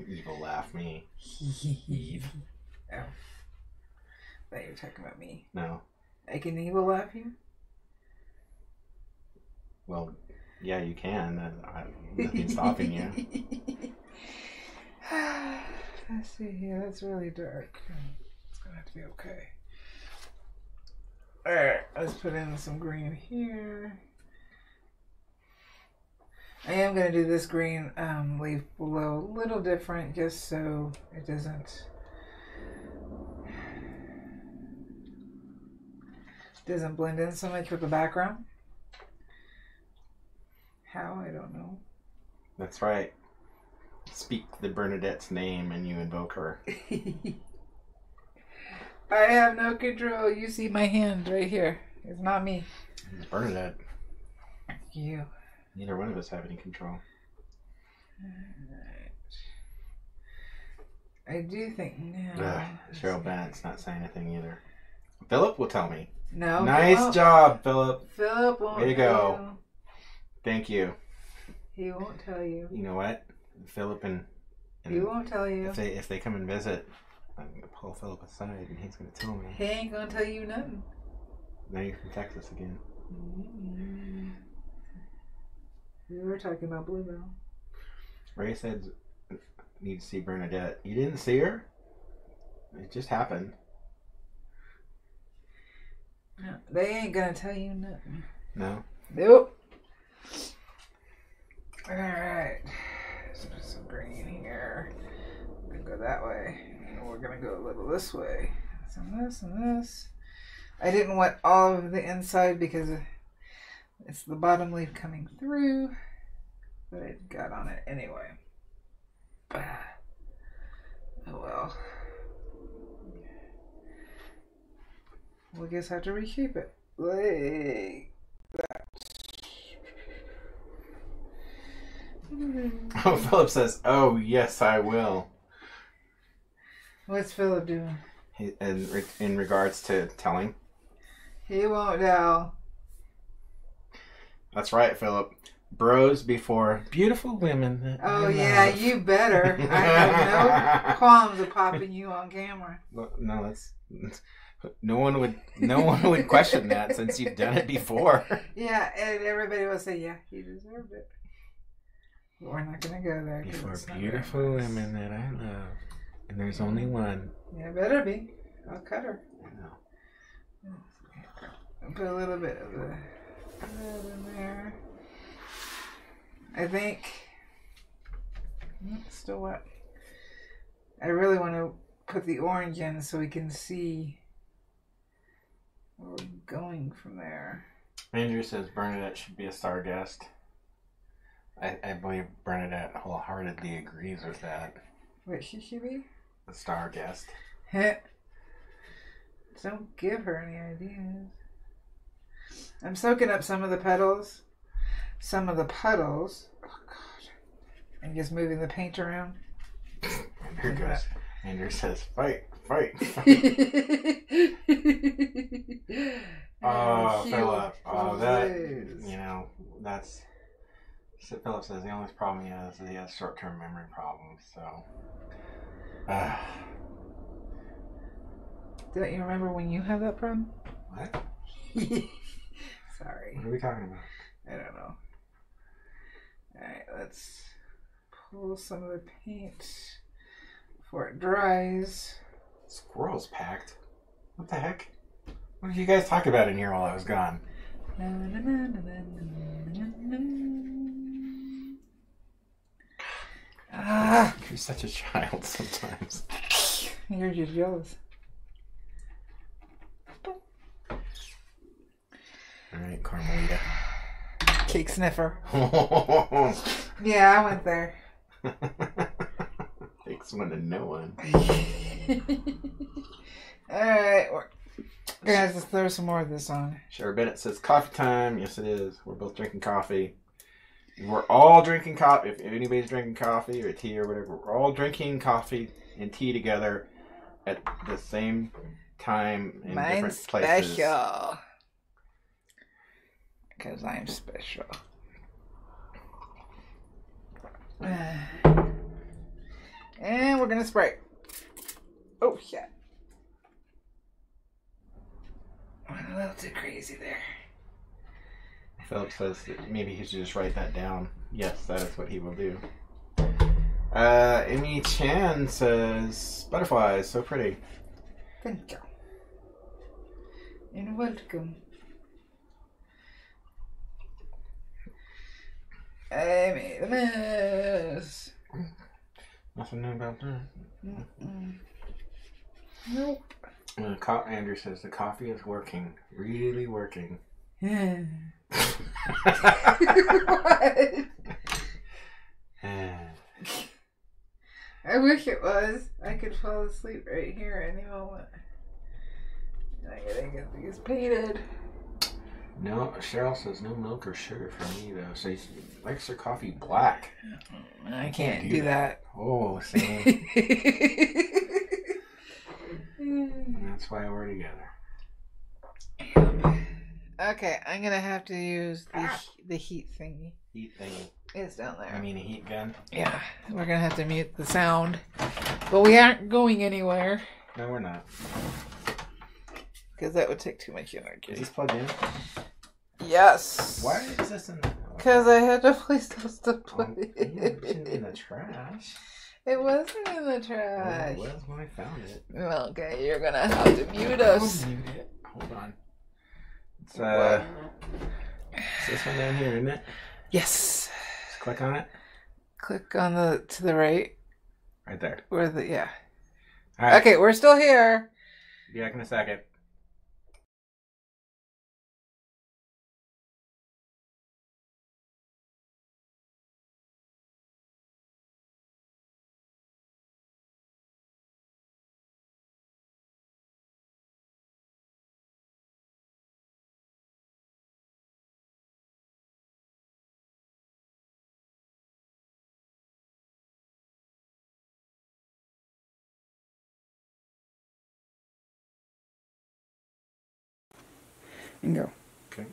Eve will laugh me. Eve. Oh. I thought you were talking about me. No. I can evil laugh you? Well, yeah, you can. Nothing's stopping you. Let's see here. That's really dark. It's going to have to be okay. Alright, let's put in some green here. I am going to do this green leaf below a little different just so it doesn't blend in so much with the background. How? I don't know. That's right. Speak the Bernadette's name and you invoke her. I have no control. You see my hand right here. It's not me. It's Bernadette. You. Neither one of us have any control. Alright. I do think now. Cheryl Bennett's not saying anything either. Philip will tell me. No. Nice job, Philip. Philip won't Way to tell go. you. Thank you. He won't tell you. You know what? Philip and He won't tell you. if they come and visit, I'm gonna pull Philip aside and he's gonna tell me. He ain't gonna tell you nothing. Now you're from Texas again. Mm-hmm. We were talking about Bluebell. Ray said need to see Bernadette. You didn't see her? It just happened. No, they ain't gonna tell you nothing. No? Nope. Alright. Let's put some green here. We're gonna go that way. And we're gonna go a little this way. Some this and this. I didn't want all of the inside because it's the bottom leaf coming through. But I got on it anyway. Oh well. We'll just have to reshape it. Like that. Oh, Philip says, oh, yes, I will. What's Philip doing? in regards to telling. He won't tell. That's right, Philip. Bros before beautiful women. That Oh I yeah, love. you better. I have no qualms of popping you on camera. No, that's no one would question that since you've done it before. Yeah, and everybody will say, yeah, he deserved it. But we're not gonna go there. Before beautiful women that I love, and there's only one. Yeah, better be. I'll cut her. I know. Put a little bit of the red in there. I think it's still wet. I really want to put the orange in so we can see where we're going from there. Andrew says Bernadette should be a star guest. I believe Bernadette wholeheartedly agrees with that. What she should be? A star guest. Don't give her any ideas. I'm soaking up some of the petals. Some of the puddles. Oh god. And just moving the paint around. Here goes. Andrew says, fight. Oh, Philip. Oh, that, you know, that's... Philip says the only problem he has is he has short-term memory problems, so... Don't you remember when you have that problem? What? Sorry. What are we talking about? I don't know. Alright, let's pull some of the paint before it dries. Squirrels packed? What the heck? What did you guys talk about in here while I was gone? Na, na, na, na, na, na, na. Ah, You're such a child sometimes. you're just jealous. Alright, Carmelita. Cake sniffer. Yeah, I went there. Takes one to know one. Alright, we're gonna have to throw some more of this on. Sherry Bennett says coffee time. Yes, it is. We're both drinking coffee. We're all drinking coffee. If anybody's drinking coffee or tea or whatever, we're all drinking coffee and tea together at the same time in different places. Special. Because I'm special. And we're gonna spray. Oh shit. Went a little too crazy there. Philip says that maybe he should just write that down. Yes, that is what he will do. Amy Chan says, butterflies, so pretty. Thank you. And welcome. I made a mess. Nothing new about that. Nope. Andrew says the coffee is working. Really working. What? I wish it was. I could fall asleep right here any moment. I gotta get these painted. No, Cheryl says no milk or sugar for me though. So she likes her coffee black. I can't do that. Oh, see. And that's why we're together. Okay, I'm gonna have to use the heat thingy. Heat thingy. It's down there. I mean a heat gun? Yeah, we're gonna have to mute the sound. But we aren't going anywhere. No, we're not. Because that would take too much Is energy. this plugged in? Yes. Why is this in the... Because I had to place those to put It wasn't in the trash. It wasn't in the Well, trash. it was when I found it. Well, okay, you're gonna have to mute us. I'll mute it. Hold on. It's this one down here, isn't it? Yes. Just click on it. Click on the to the right. Right there. Where the yeah. All right. Okay, we're still here. Be back in a second. and go. Okay.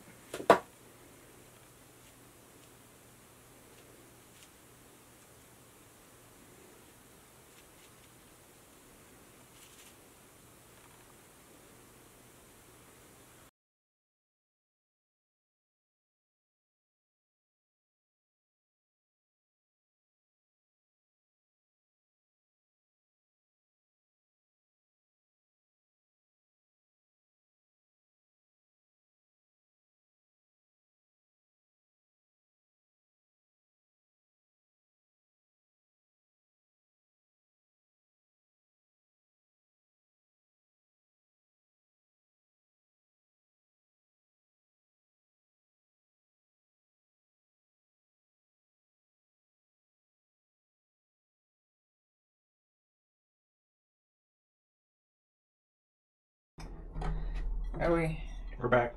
Are we? We're back.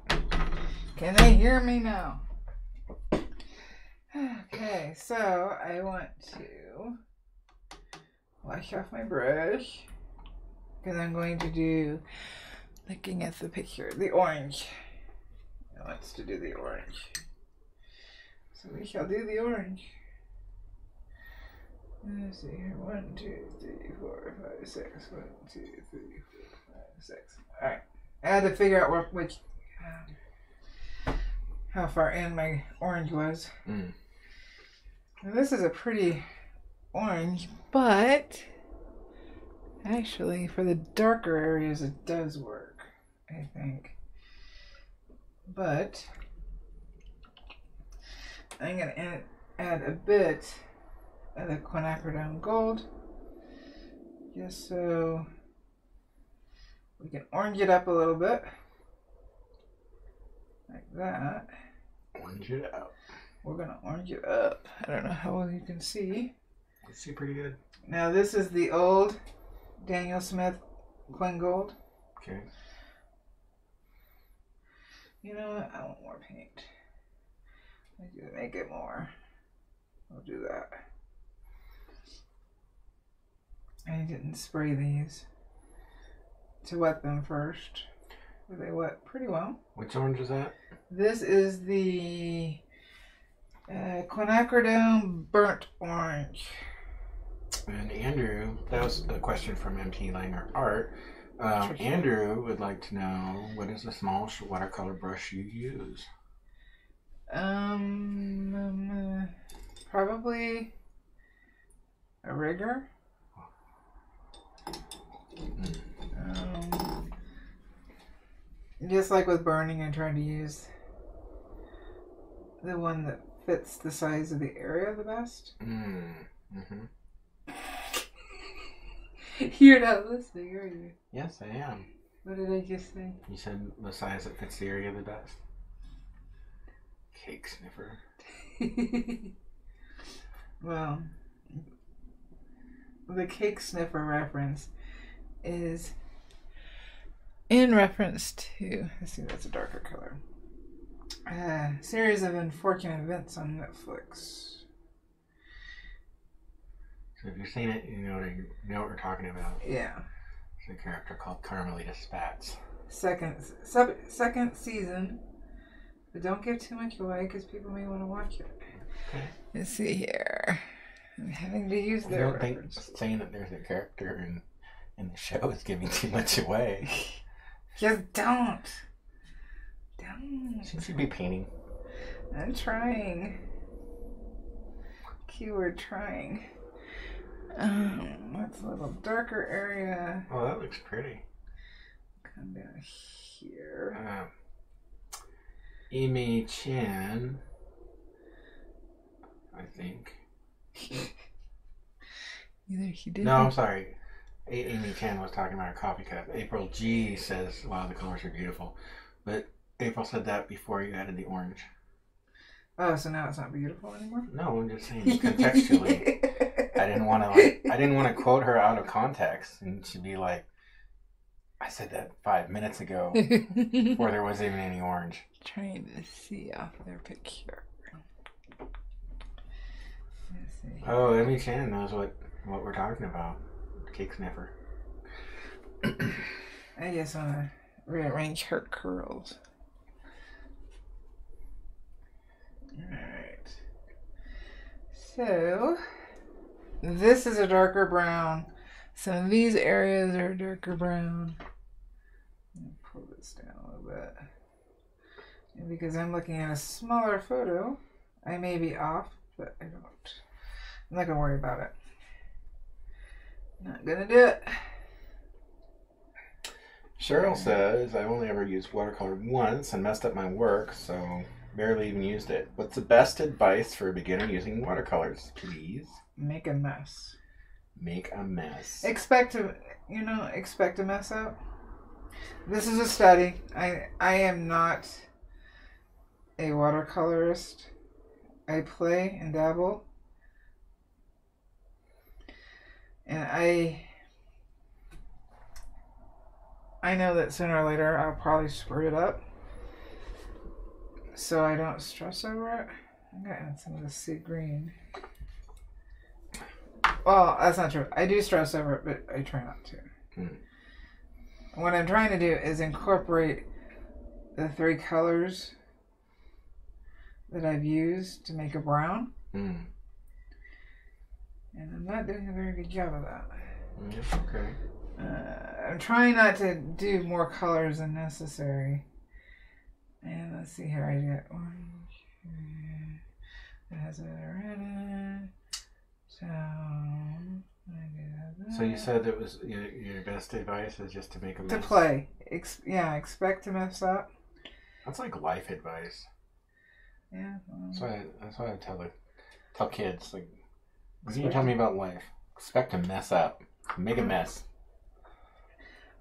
Can they hear me now? Okay, so I want to wash off my brush because I'm going to do, looking at the picture, the orange. It wants to do the orange. So we shall do the orange. Let's see here. 1, 2, 3, 4, 5, 6. 1, 2, 3, 4, 5, 6. Alright. I had to figure out which how far in my orange was. Mm. Now this is a pretty orange, but actually for the darker areas it does work, I think. But I'm going to add a bit of the quinacridone gold just so we can orange it up a little bit. Like that. Orange it out. We're going to orange it up. I don't know how well you can see. I see pretty good. Now this is the old Daniel Smith Quin Gold. Okay. You know what? I want more paint. I need to make it more. I'll do that. I didn't spray these to wet them first. They wet pretty well. Which orange is that? This is the quinacridone burnt orange. And Andrew, that was a question from MT Langer Art. Andrew would like to know, what is the smallest watercolor brush you use? Probably a rigger. Just like with burning, I try to use the one that fits the size of the area the best. Mm-hmm. You're not listening, are you? Yes, I am. What did I just say? You said the size that fits the area the best. Cake sniffer. Well, the cake sniffer reference is in reference to, let's see, that's a darker color. Series of Unfortunate Events on Netflix. So if you've seen it, you know what we're talking about. Yeah. It's a character called Carmelita Spatz. Second season, but don't give too much away because people may want to watch it. Okay. Let's see here. I'm having to use their reference. Think saying that there's a character in the show is giving too much away. Just don't. Don't. Shouldn't you be painting? I'm trying. Keyword trying. That's a little darker area. Oh, that looks pretty. Come down here. Amy Chan, I think. Either she did. No, I'm sorry. Amy Chan was talking about her coffee cup. April G says, wow, the colors are beautiful. But April said that before you added the orange. Oh, so now it's not beautiful anymore? No, I'm just saying contextually. I didn't want to quote her out of context, and she'd be like, I said that 5 minutes ago before there was even any orange. Trying to see off their picture. Let's see. Oh, Amy Chan knows what we're talking about. Cake sniffer. I just want to rearrange her curls. So, this is a darker brown. Some of these areas are darker brown. Let me pull this down a little bit. And because I'm looking at a smaller photo, I may be off, but I don't. I'm not going to worry about it. Not going to do it. Cheryl says, I've only ever used watercolor once and messed up my work, so barely even used it. What's the best advice for a beginner using watercolors, please? Make a mess. Make a mess. Expect to mess up. This is a study. I am not a watercolorist. I play and dabble. And I know that sooner or later I'll probably screw it up. So I don't stress over it. I'm going to add some of this sea green. Well, that's not true. I do stress over it, but I try not to. What I'm trying to do is incorporate the 3 colors that I've used to make a brown. And I'm not doing a very good job of that. Okay. I'm trying not to do more colors than necessary. And let's see here. I get orange. It has a red in it. So I do that. So you said it was your best advice is just to make a mess? To play. Expect to mess up. That's like life advice. Yeah. That's why I tell kids, like, what can you tell me about life? Expect to mess up. Make a mess.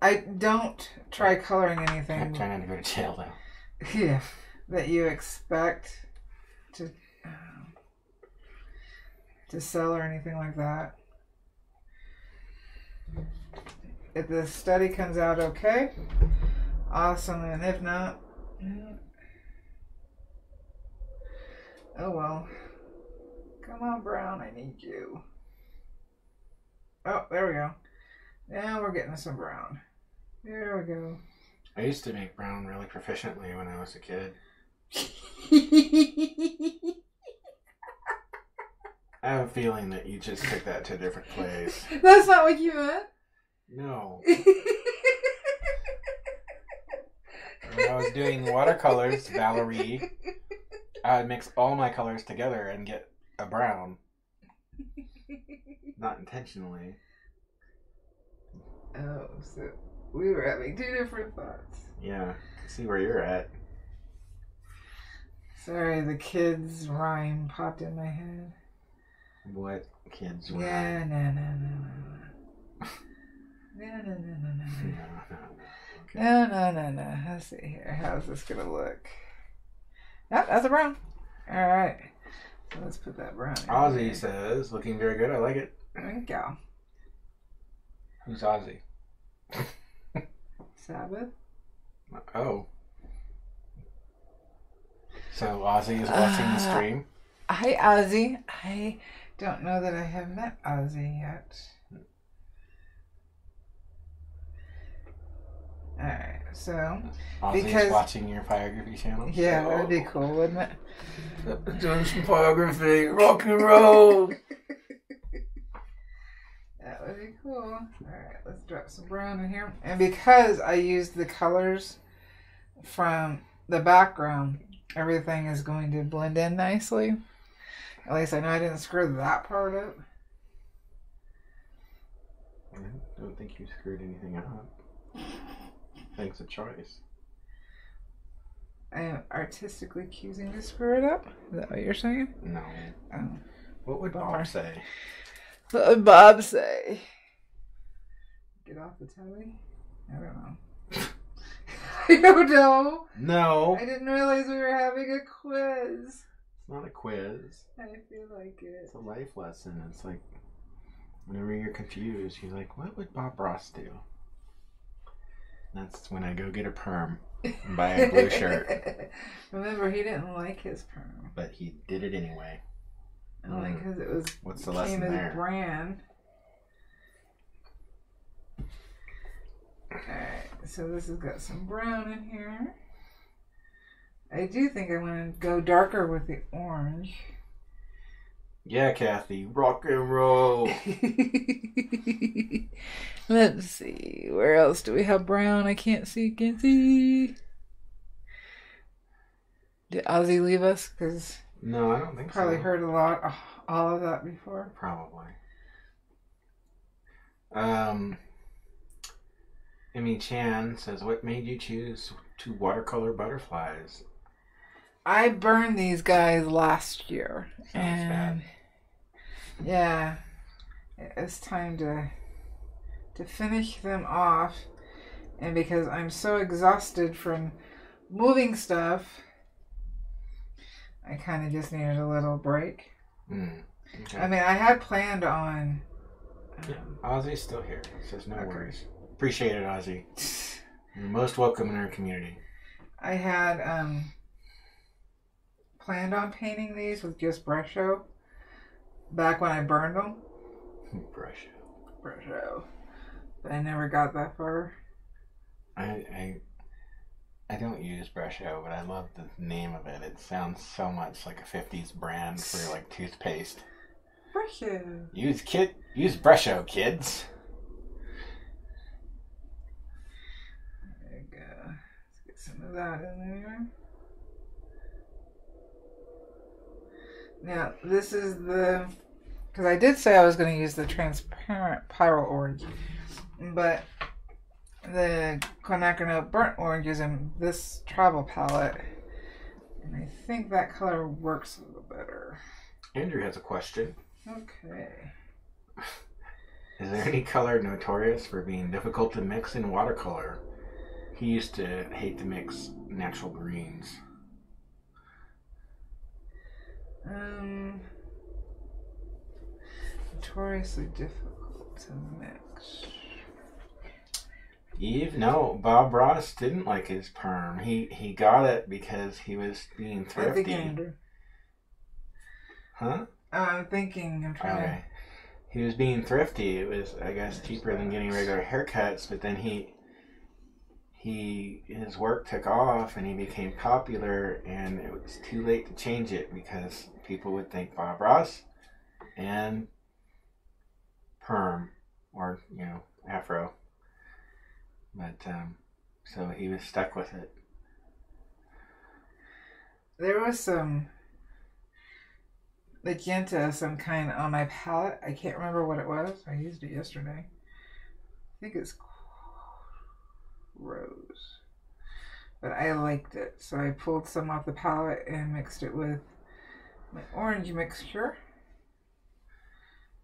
I don't try coloring anything. I'm trying not to go to jail, though. Yeah. That you expect to sell or anything like that. If the study comes out okay, awesome. And if not, oh well. Come on, Brown, I need you. Oh, there we go. Now we're getting some brown. There we go. I used to make brown really proficiently when I was a kid. I have a feeling that you just took that to a different place. That's not what you meant? No. When I was doing watercolors, Valarie, I would mix all my colors together and get a brown. Not intentionally. Oh, so we were having 2 different thoughts. Yeah, I can see where you're at. Sorry, the kids' rhyme popped in my head. What kids rhyme? Yeah, no. No. Let's see here. How's this gonna look? Oh, that's a brown. All right. So let's put that brown in. Ozzy says, looking very good. I like it. There you go. Who's Ozzy? Sabbath. Oh. So Ozzy is watching the stream? Hi, Ozzy. I don't know that I have met Ozzy yet. Alright, so Ozzy's watching your Pyrography channel? Yeah, that would be cool, wouldn't it? Doing some Pyrography, rock and roll! That would be cool. Alright, let's drop some brown in here. And because I used the colors from the background, everything is going to blend in nicely. At least I know I didn't screw that part up. I don't think you screwed anything up. I think it's a choice. I am artistically choosing to screw it up? Is that what you're saying? No. Oh. What would Bob say? What would Bob say? Get off the telly? I don't know. I don't know. No. I didn't realize we were having a quiz. It's not a quiz. I feel like it. It's a life lesson. It's like, whenever you're confused, you're like, what would Bob Ross do? That's when I go get a perm and buy a blue shirt. Remember, he didn't like his perm. But he did it anyway. Only because it was What's the lesson his there? brand. Alright, so this has got some brown in here. I do think I want to go darker with the orange. Yeah, Kathy, rock and roll. Let's see. Where else do we have brown? I can't see. Can't see. Did Ozzy leave us? Because No, I don't think probably so. heard all of that before. Probably. Emmy Chan says, what made you choose to watercolor butterflies? I burned these guys last year. Sounds bad. Yeah, it's time to finish them off. And because I'm so exhausted from moving stuff, I kind of just needed a little break. Okay. I mean, I had planned on... Ozzy's still here. Says no worries. Appreciate it, Ozzy. You're most welcome in our community. I had planned on painting these with just Brusho back when I burned them. Brusho. But I never got that far. I don't use Brusho, but I love the name of it. It sounds so much like a 50s brand for like toothpaste. Brusho. Use Brusho, kids. There you go. Let's get some of that in there. Now, this is the... Because I did say I was going to use the transparent Pyro Orange. But the Connell Burnt Orange is in this travel palette. And I think that color works a little better. Andrew has a question. Okay. Is there any color notorious for being difficult to mix in watercolor? He used to hate to mix natural greens. Notoriously difficult to mix. Eve? No, Bob Ross didn't like his perm. He got it because he was being thrifty. I'm thinking, Andrew. Huh? I'm trying to... He was being thrifty. It was, I guess, cheaper than getting regular haircuts, but then his work took off and he became popular, and it was too late to change it because people would think Bob Ross and perm, or, afro. But, so he was stuck with it. There was some magenta, some kind on my palette. I can't remember what it was. I used it yesterday. I think it's rose. But I liked it, so I pulled some off the palette and mixed it with my orange mixture.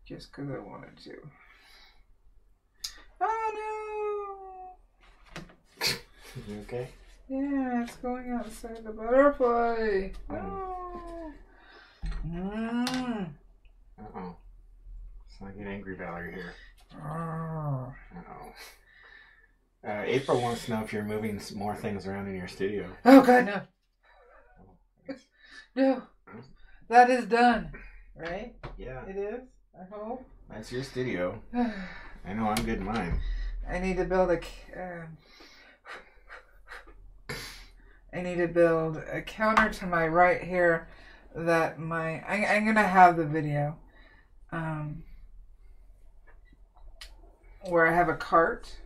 Just because I wanted to. Oh no! You okay? Yeah, it's going outside the butterfly. No. Uh-oh. Let's not get angry, Valarie, here. Oh. Uh-oh. April wants to know if you're moving more things around in your studio. Oh, God, no. No. That is done. Right? Yeah. It is, I hope. That's your studio. I know I'm good in mine. I need to build a counter to my right here that I'm gonna have the video where I have a cart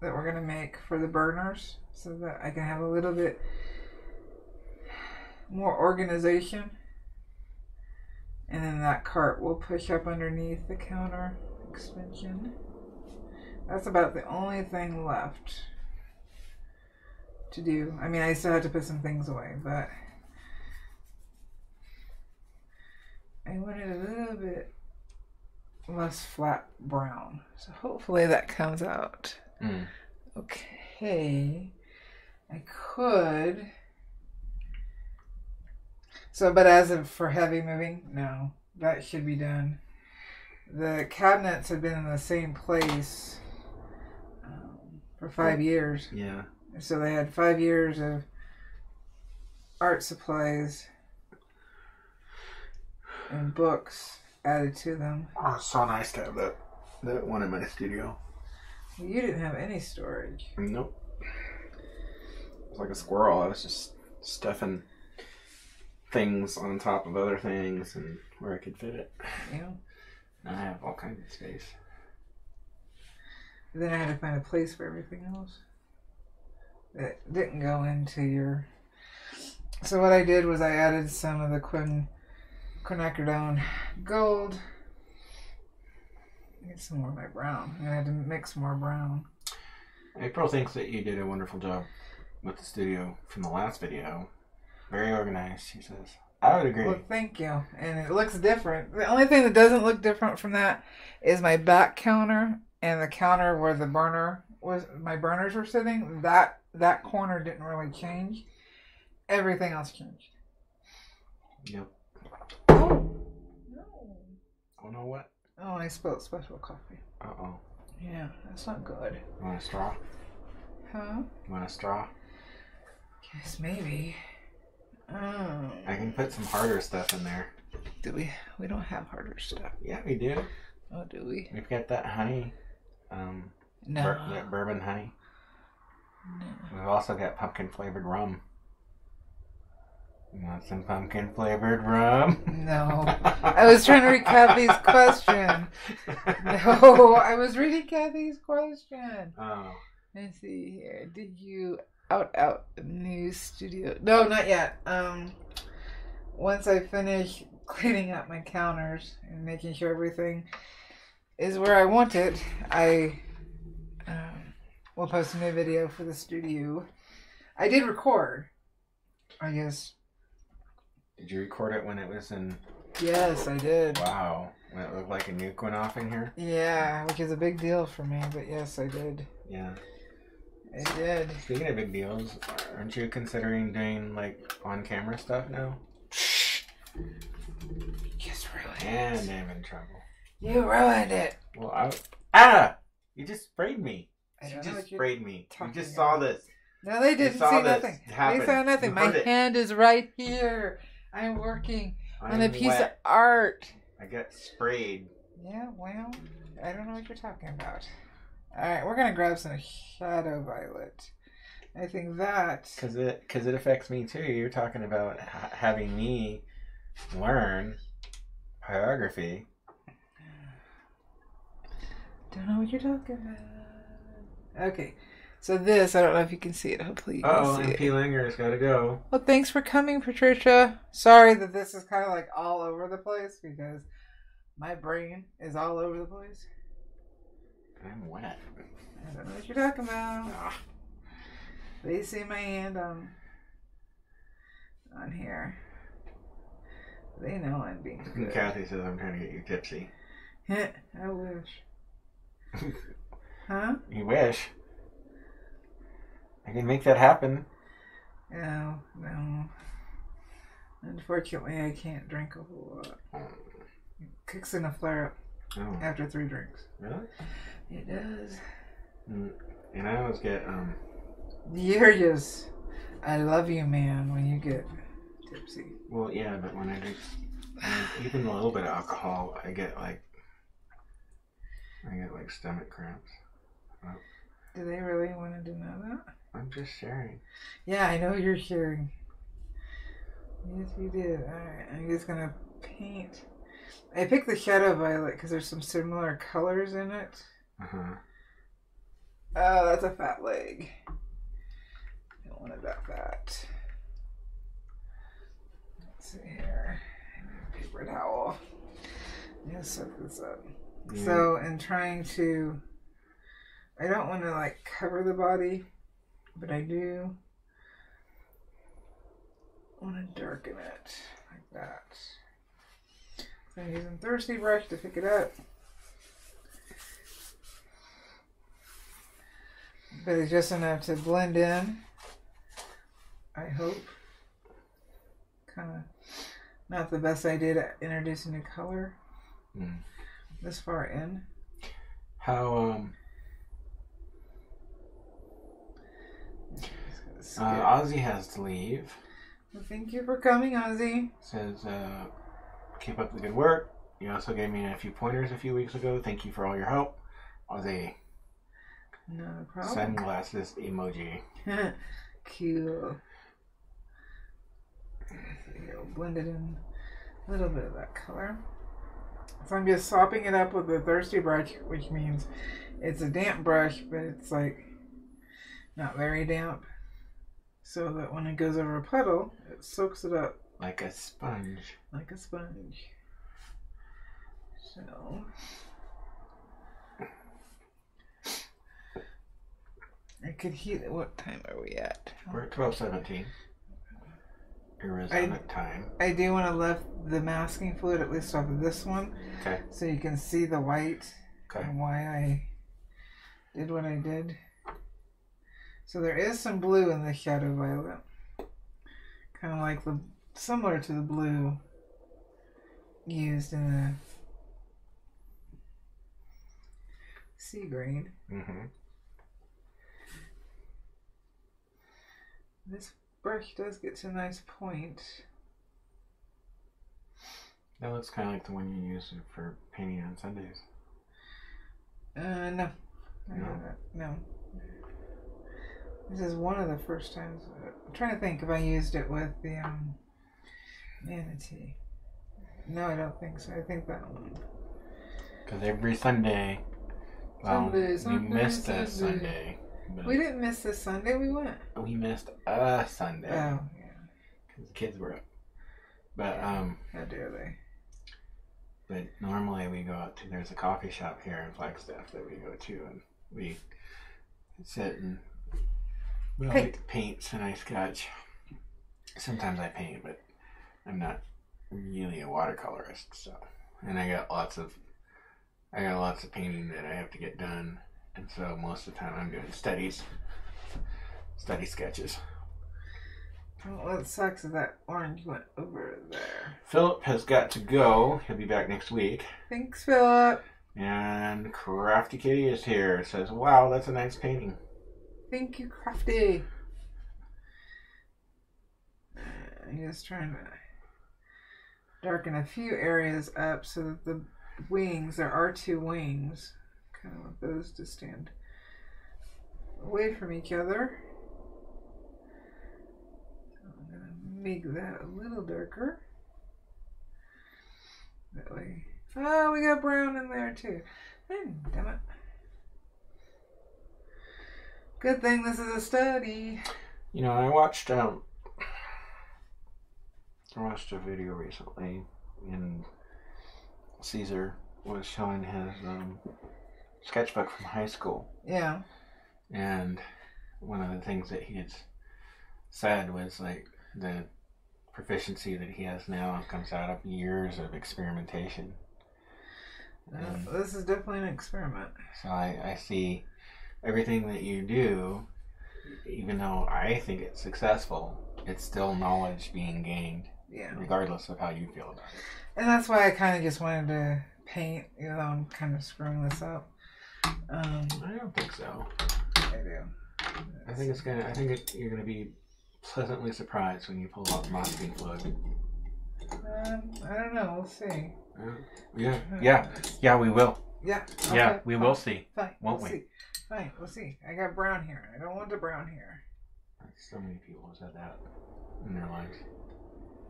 that we're gonna make for the burners so that I can have a little bit more organization, and then that cart will push up underneath the counter extension. That's about the only thing left to do. I mean, I still have to put some things away, but I wanted a little bit less flat brown. So hopefully that comes out. Okay. I could. So, but as of for heavy moving, no. That should be done. The cabinets have been in the same place for 5 years. Yeah. So they had 5 years of art supplies and books added to them. Oh, it's so nice to have that one in my studio. You didn't have any storage. Nope. It was like a squirrel. I was just stuffing things on top of other things and where I could fit it. Yeah. Now I have all kinds of space. Then I had to find a place for everything else that didn't go into your... So what I did was I added some of the quinacridone gold. Get some more of my brown. I'm going to have to mix more brown. April thinks that you did a wonderful job with the studio from the last video. Very organized, she says. I would agree. Well, thank you. And it looks different. The only thing that doesn't look different from that is my back counter and the counter where the burner was, my burners were sitting. That corner didn't really change. Everything else changed. Yep. Oh, no. Oh, no, what? Oh, I spilled special coffee. Uh-oh. Yeah, that's not good. You want a straw? Huh? You want a straw? Guess maybe. Oh. I can put some harder stuff in there. Do we? We don't have harder stuff. Yeah, we do. Oh, do we? We've got that honey. No. That bourbon honey. No. We've also got pumpkin flavored rum. You want some pumpkin flavored rum? No. I was trying to read Kathy's question. No, I was reading Kathy's question. Oh. Let's see here. Did you out new studio? No, not yet. Once I finish cleaning up my counters and making sure everything is where I want it, I will post a new video for the studio. I did record, I guess. Did you record it when it was in... Yes, I did. Wow. When it looked like a nuke went off in here? Yeah, which is a big deal for me, but yes, I did. Yeah. I did. Speaking of big deals, aren't you considering doing, like, on-camera stuff now? Just ruined And it. I'm in trouble. You ruined it. Well, you just sprayed me. I You don't know just what you're sprayed me. You talking just saw about. this. No, they didn't see saw this nothing. happen. They saw nothing. You My heard it. hand is right here. I'm working on a I'm piece wet. of art. I got sprayed. Yeah, well, I don't know what you're talking about. Alright, we're going to grab some shadow violet. I think that... Because it affects me too. You're talking about having me learn pyrography. Don't know what you're talking about. Okay, so this, I don't know if you can see it. Hopefully you can see I'm it. peeling or it's got to go. Well, thanks for coming, Patricia. Sorry that this is kind of like all over the place because my brain is all over the place. I'm wet. I don't know what you're talking about. Ah. They see my hand on here. They know I'm being good. Kathy says I'm trying to get you tipsy. I wish. Huh? You wish. I can make that happen. No. Unfortunately, I can't drink a whole lot. It kicks in a flare up after 3 drinks. Really? It does. And I always get You're just, I love you, man, when you get tipsy. well, yeah, but when I drink even a little bit of alcohol, I get like stomach cramps. Oh. Do they really want to know that? I'm just sharing. Yeah, I know you're sharing. Yes, you did. Alright, I'm just gonna paint. I picked the shadow violet because there's some similar colors in it. Uh-huh. Oh, that's a fat leg. I don't want it that fat. Let's see here. Paper towel. I'm gonna soak this up. Yeah. So, in trying to, I don't want to like cover the body, but I do want to darken it like that. So I'm using Thirsty Brush to pick it up. But it's just enough to blend in, I hope. Kind of not the best idea to introduce a new color this far in. How Ozzy has to leave. Well, thank you for coming, Ozzy. Says keep up the good work. You also gave me a few pointers a few weeks ago. Thank you for all your help. Ozzy. No problem. Sunglasses emoji. Cool. blended in a little bit of that color. So I'm just sopping it up with a thirsty brush, which means it's a damp brush, but it's like not very damp, so that when it goes over a puddle, it soaks it up like a sponge. Like a sponge. So I could heat it. What time are we at? We're at 12:17. Arizona time. I do want to lift the masking fluid at least off of this one. Okay. So you can see the white. Okay. And why I did what I did. So there is some blue in the shadow violet. Kind of like similar to the blue used in the sea green. Mm-hmm. This brush does get to a nice point. That looks kind of like the one you use for painting on Sundays. No. No. This is one of the first times. I'm trying to think if I used it with the manatee. No, I don't think so. I think that one. Because every Sunday, we missed this Sunday. We didn't miss this Sunday. We went. We missed a Sunday. Oh, yeah. Because the kids were up. But how dare they? But normally we go out to, there's a coffee shop here in Flagstaff that we go to, and we sit and paint and I sketch. Sometimes I paint, but I'm not really a watercolorist, so. And I got lots of painting that I have to get done, and so most of the time I'm doing study sketches. Well, what sucks is that orange went over there. Philip has got to go. He'll be back next week. Thanks, Philip. And Crafty Kitty is here. Says, wow, that's a nice painting. Thank you, Crafty. I'm just trying to darken a few areas up so that the wings, there are two wings. Kind of want those to stand away from each other. I'm going to make that a little darker. That way. Oh, we got brown in there too. Damn it. Good thing this is a study. You know, I watched a video recently, and Caesar was showing his sketchbook from high school. Yeah. And one of the things that he had said was like the proficiency that he has now comes out of years of experimentation. This is definitely an experiment. So I see everything that you do, even though I think it's successful, it's still knowledge being gained. Yeah. Regardless of how you feel about it. And that's why I kind of just wanted to paint, even though I'm kind of screwing this up. I don't think so. I do. I think you're gonna be pleasantly surprised when you pull out masking fluid. I don't know. We'll see. Yeah, we will. Yeah. Okay, yeah, we will see. Fine. Won't we'll we? See. Fine. We'll see. I got brown hair. I don't want the brown hair. So many people have said that in their lives.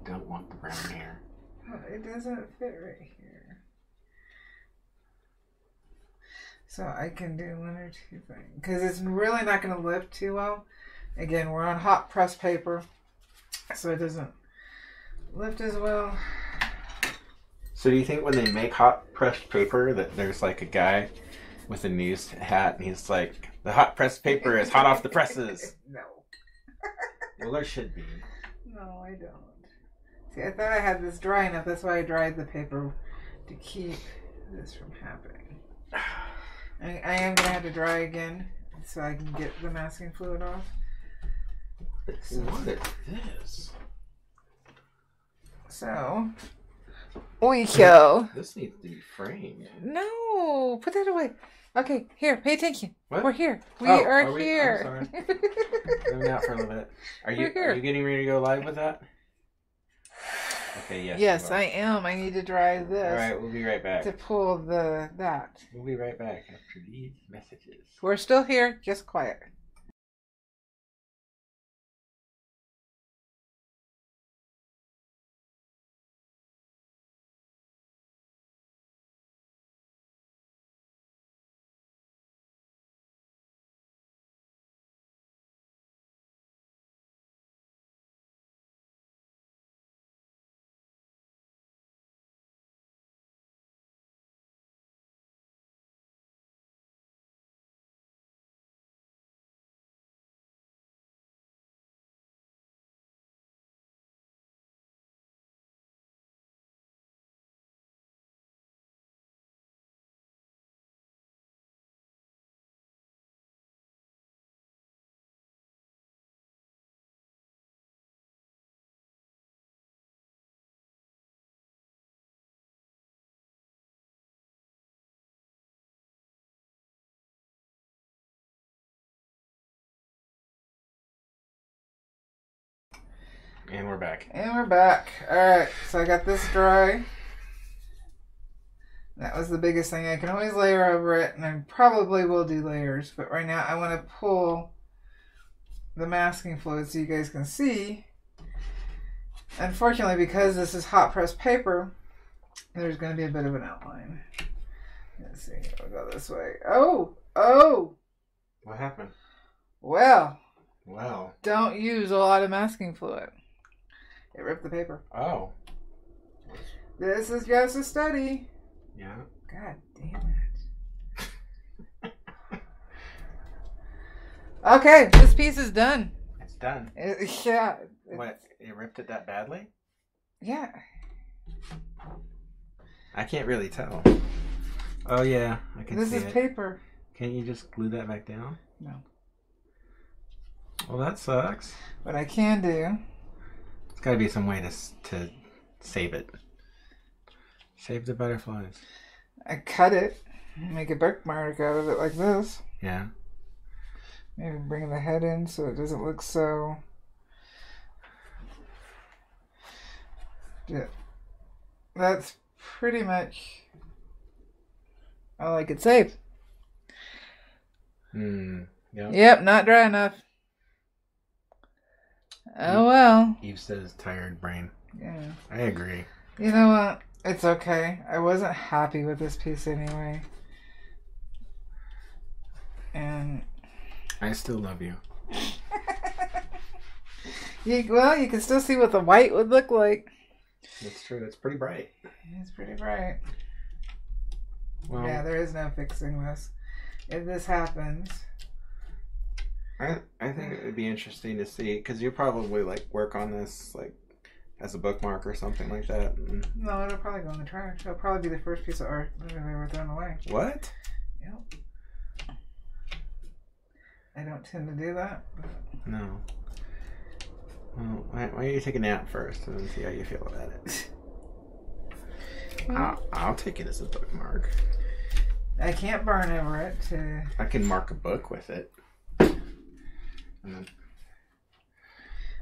Don't want the brown hair. Well, it doesn't fit right here. So I can do one or two things. Because it's really not going to lift too well. Again, we're on hot press paper. So it doesn't lift as well. So do you think when they make hot pressed paper that there's like a guy with a news hat and he's like, the hot pressed paper is hot off the presses? No. Well, there should be. No, I don't. See, I thought I had this dry enough. That's why I dried the paper to keep this from happening. I am going to have to dry again so I can get the masking fluid off. What is this? So, we go. This needs to be framed. No, put that away. Okay, here, pay attention. What? We're here. We are I'm here. sorry. Zoom out for a little bit. Are you getting ready to go live with that? Okay, yes. Yes, I am. I need to dry this. All right, we'll be right back. To pull that. We'll be right back after these messages. We're still here, just quiet. And we're back. And we're back. Alright, so I got this dry. That was the biggest thing. I can always layer over it, and I probably will do layers, but right now I want to pull the masking fluid so you guys can see. Unfortunately, because this is hot press paper, there's going to be a bit of an outline. Let's see. We'll go this way. Oh! Oh! What happened? Well. Well. Don't use a lot of masking fluid. It ripped the paper. Oh. This is just a study. Yeah. God damn it. Okay, this piece is done. It's done. Yeah. What? It ripped it that badly? Yeah. I can't really tell. Oh yeah, I can see it. This is paper. Can't you just glue that back down? No. Well, that sucks. What I can do. There's got to be some way to save it. Save the butterflies. I cut it. Make a bookmark out of it like this. Yeah. Maybe bring the head in so it doesn't look so... Yeah. That's pretty much all I could save. Yep. Yep, not dry enough. Oh well. Eve says tired brain. Yeah. I agree. You know what? It's okay. I wasn't happy with this piece anyway. And I still love you. Well, you can still see what the white would look like. That's true. It's pretty bright. It's pretty bright. Well, yeah, there is no fixing this. If this happens... I think it would be interesting to see, because you probably like work on this like as a bookmark or something like that. No, it'll probably go in the trash. It'll probably be the first piece of art that I've ever thrown away. What? Yep. I don't tend to do that. But... No. Well, why don't you take a nap first and then see how you feel about it? I'll take it as a bookmark. I can't burn over it to... I can mark a book with it. And then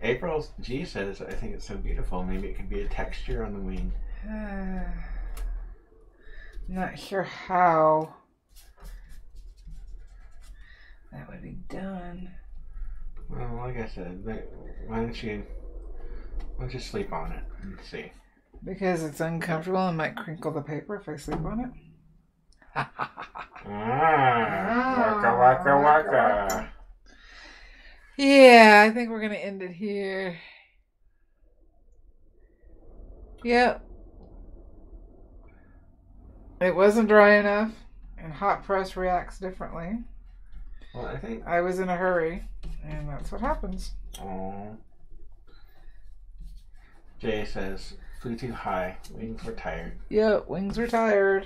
April G says, I think it's so beautiful. Maybe it could be a texture on the wing. Not sure how that would be done. Well, like I said, why don't you sleep on it and see? Because it's uncomfortable and might crinkle the paper if I sleep on it. Waka waka waka. Yeah, I think we're going to end it here. Yep. It wasn't dry enough, and hot press reacts differently. Well, I think I was in a hurry, and that's what happens. Oh. Jay says, flew too high. Wings were tired. Yep, wings were tired.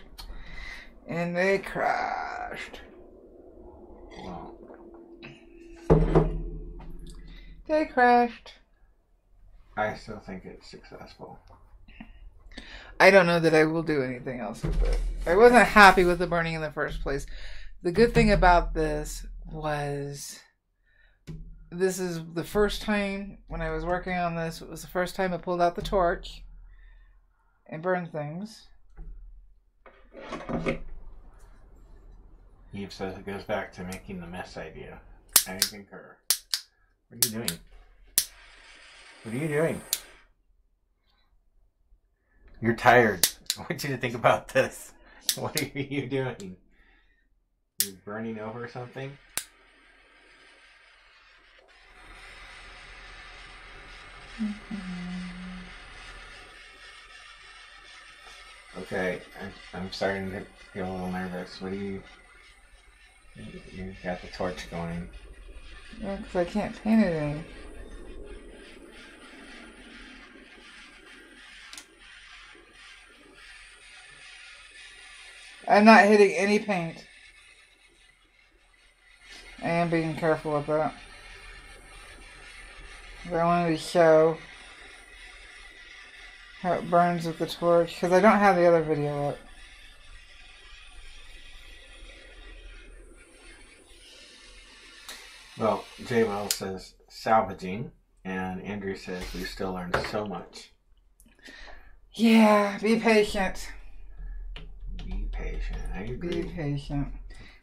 And they crashed. Well. They crashed. I still think it's successful. I don't know that I will do anything else with it. I wasn't happy with the burning in the first place. The good thing about this was this is the first time when I was working on this, it was the first time I pulled out the torch and burned things. Eve says it goes back to making the mess idea. I concur. What are you doing? What are you doing? You're tired. I want you to think about this. What are you doing? You're burning over something? Okay, I'm starting to feel a little nervous. What do you got the torch going? Yeah, because I can't paint it any. I'm not hitting any paint. I am being careful with that. I wanted to show how it burns with the torch, because I don't have the other video up. Well, J. Well says salvaging. And Andrew says we still learn so much. Yeah, be patient. Be patient. I agree. Be patient.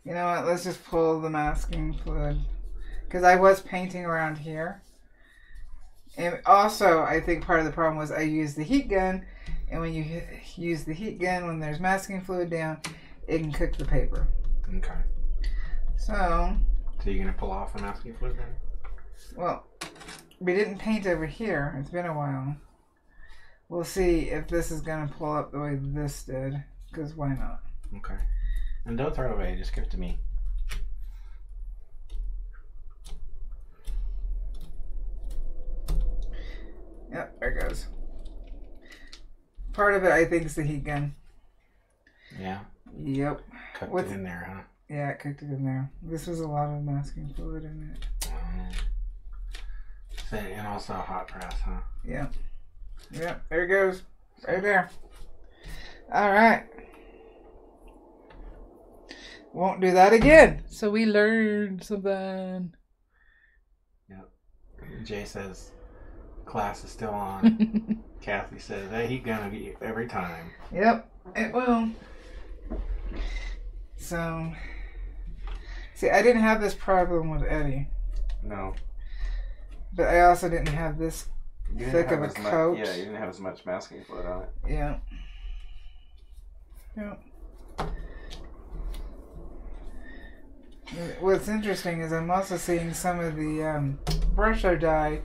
You know what? Let's just pull the masking fluid. Because I was painting around here. And also, I think part of the problem was I used the heat gun. And when you use the heat gun, when there's masking fluid down, it can cook the paper. Okay. So you're going to pull off the masking fluid then? Well, we didn't paint over here. It's been a while. We'll see if this is going to pull up the way this did. Because why not? Okay. And don't throw it away. Just give it to me. Yep, there it goes. Part of it, I think, is the heat gun. Yeah? Yep. Cooked it in there, huh? Yeah, it cooked it in there. This was a lot of masking fluid in it. And also a hot press, huh? Yep. Yep, there it goes. Right there. Alright. Won't do that again. So we learned something. Yep. Jay says class is still on. Kathy says that he's gonna be every time. Yep, it will. So, see, I didn't have this problem with Eddie. No. But I also didn't have this thick of a coat. Yeah, you didn't have as much masking fluid on it. Yeah. Yep. What's interesting is I'm also seeing some of the Brusho dye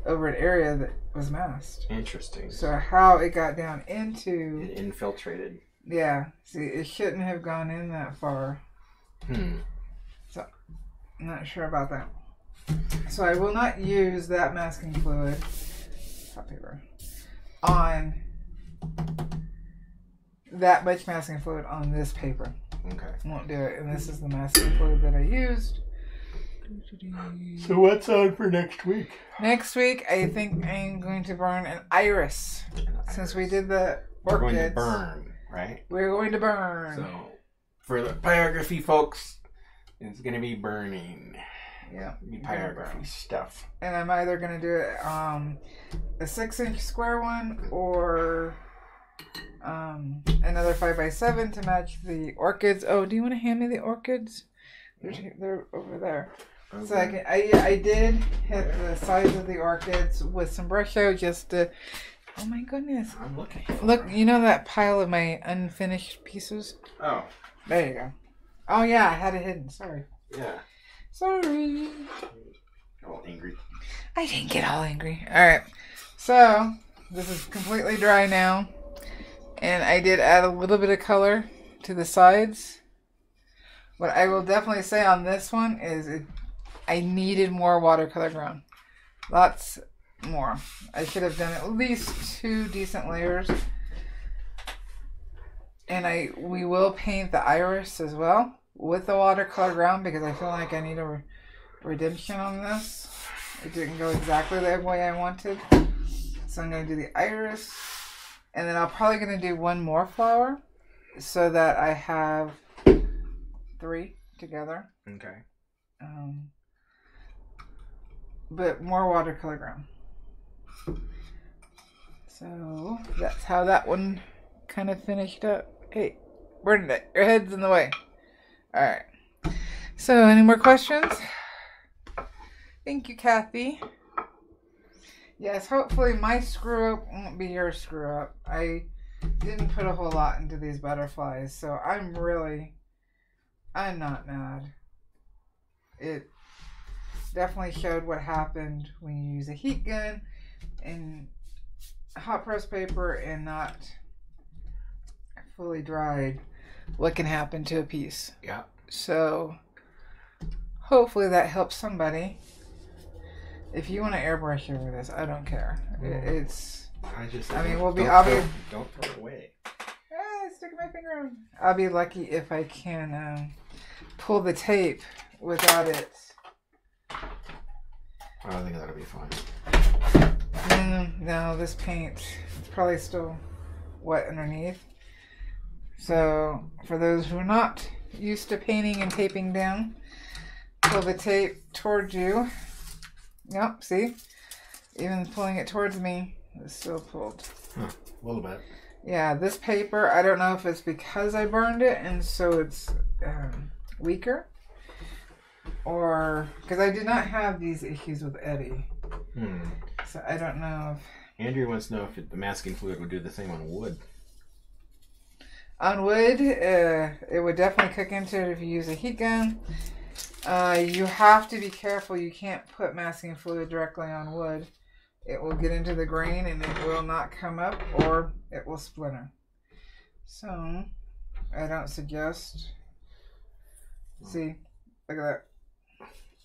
over an area that was masked. Interesting. So how it got down into... It infiltrated. Yeah. See, it shouldn't have gone in that far. So, I'm not sure about that. So I will not use that masking fluid, hot paper, on that much masking fluid on this paper. Okay. Won't do it. And this is the masking fluid that I used. So what's on for next week? Next week, I think I'm going to burn an iris. Since we did the orchids. We're going to burn, right? We're going to burn. So, for the pyrography folks, it's going to be burning. Yeah. Be pyrography stuff. And I'm either going to do it a 6-inch square one or another 5x7 to match the orchids. Oh, do you want to hand me the orchids? They're over there. Okay. So I did hit the size of the orchids with some Brusho just to... Oh my goodness. I'm looking. Look, you know that pile of my unfinished pieces? Oh. There you go. Oh yeah, I had it hidden. Sorry. Yeah. Sorry. All angry. I didn't get all angry. Alright. So, this is completely dry now. And I did add a little bit of color to the sides. What I will definitely say on this one is I needed more watercolor ground. Lots more. I should have done at least 2 decent layers. And we will paint the iris as well with the watercolor ground because I feel like I need a redemption on this. It didn't go exactly the way I wanted. So I'm going to do the iris. And then I'm probably going to do one more flower so that I have 3 together. Okay. But more watercolor ground. So that's how that one kind of finished up. Hey, Bernadette, your head's in the way. Alright. So, any more questions? Thank you, Kathy. Yes, hopefully my screw up won't be your screw up. I didn't put a whole lot into these butterflies, so I'm not mad. It definitely showed what happened when you use a heat gun and hot press paper and not fully dried. What can happen to a piece? Yeah. So hopefully that helps somebody. If you want to airbrush over this, I don't care. I'll be don't throw it away. Stick my finger on. I'll be lucky if I can pull the tape without it. I think that'll be fun. No, this paint is probably still wet underneath. So, for those who are not used to painting and taping down, pull the tape towards you. Yep, see? Even pulling it towards me, it's still pulled. Huh, a little bit. Yeah, this paper, I don't know if it's because I burned it and so it's weaker. Or, because I did not have these issues with Eddie. So I don't know if... Andrew wants to know if the masking fluid would do the same on wood. On wood, it would definitely cook into it if you use a heat gun. You have to be careful. You can't put masking fluid directly on wood. It will get into the grain and it will not come up or it will splinter. So, I don't suggest. See, look at that.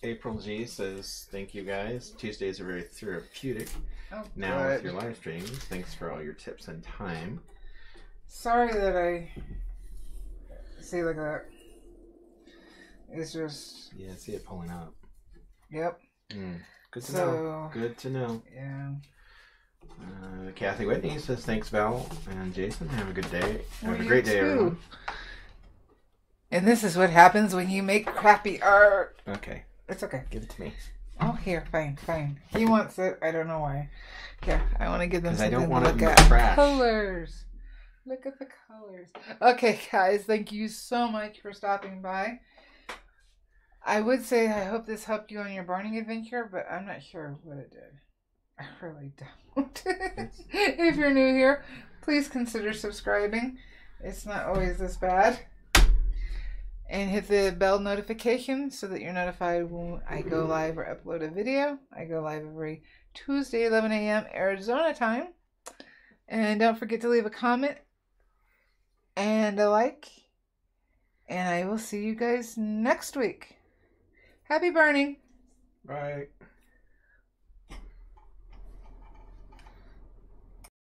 April G says, thank you guys. Tuesdays are very therapeutic. Oh, now with your live streams. Thanks for all your tips and time. Sorry that I... See, look at that. It's just... Yeah, I see it pulling up. Yep. Good to know. Good to know. Yeah. Kathy Whitney says, thanks, Val and Jason. Have a good day. Have a great day, everyone. And this is what happens when you make crappy art. Okay. It's okay. Give it to me. Oh, here. Fine, fine. He wants it. I don't know why. Here, I want to give them something I don't want to look it in at. the trash. Colors. Look at the colors. Okay, guys. Thank you so much for stopping by. I would say I hope this helped you on your burning adventure, but I'm not sure what it did. I really don't. If you're new here, please consider subscribing. It's not always this bad. And hit the bell notification so that you're notified when I go live or upload a video. I go live every Tuesday, 11 a.m. Arizona time. And don't forget to leave a comment and a like. And I will see you guys next week. Happy burning. Bye.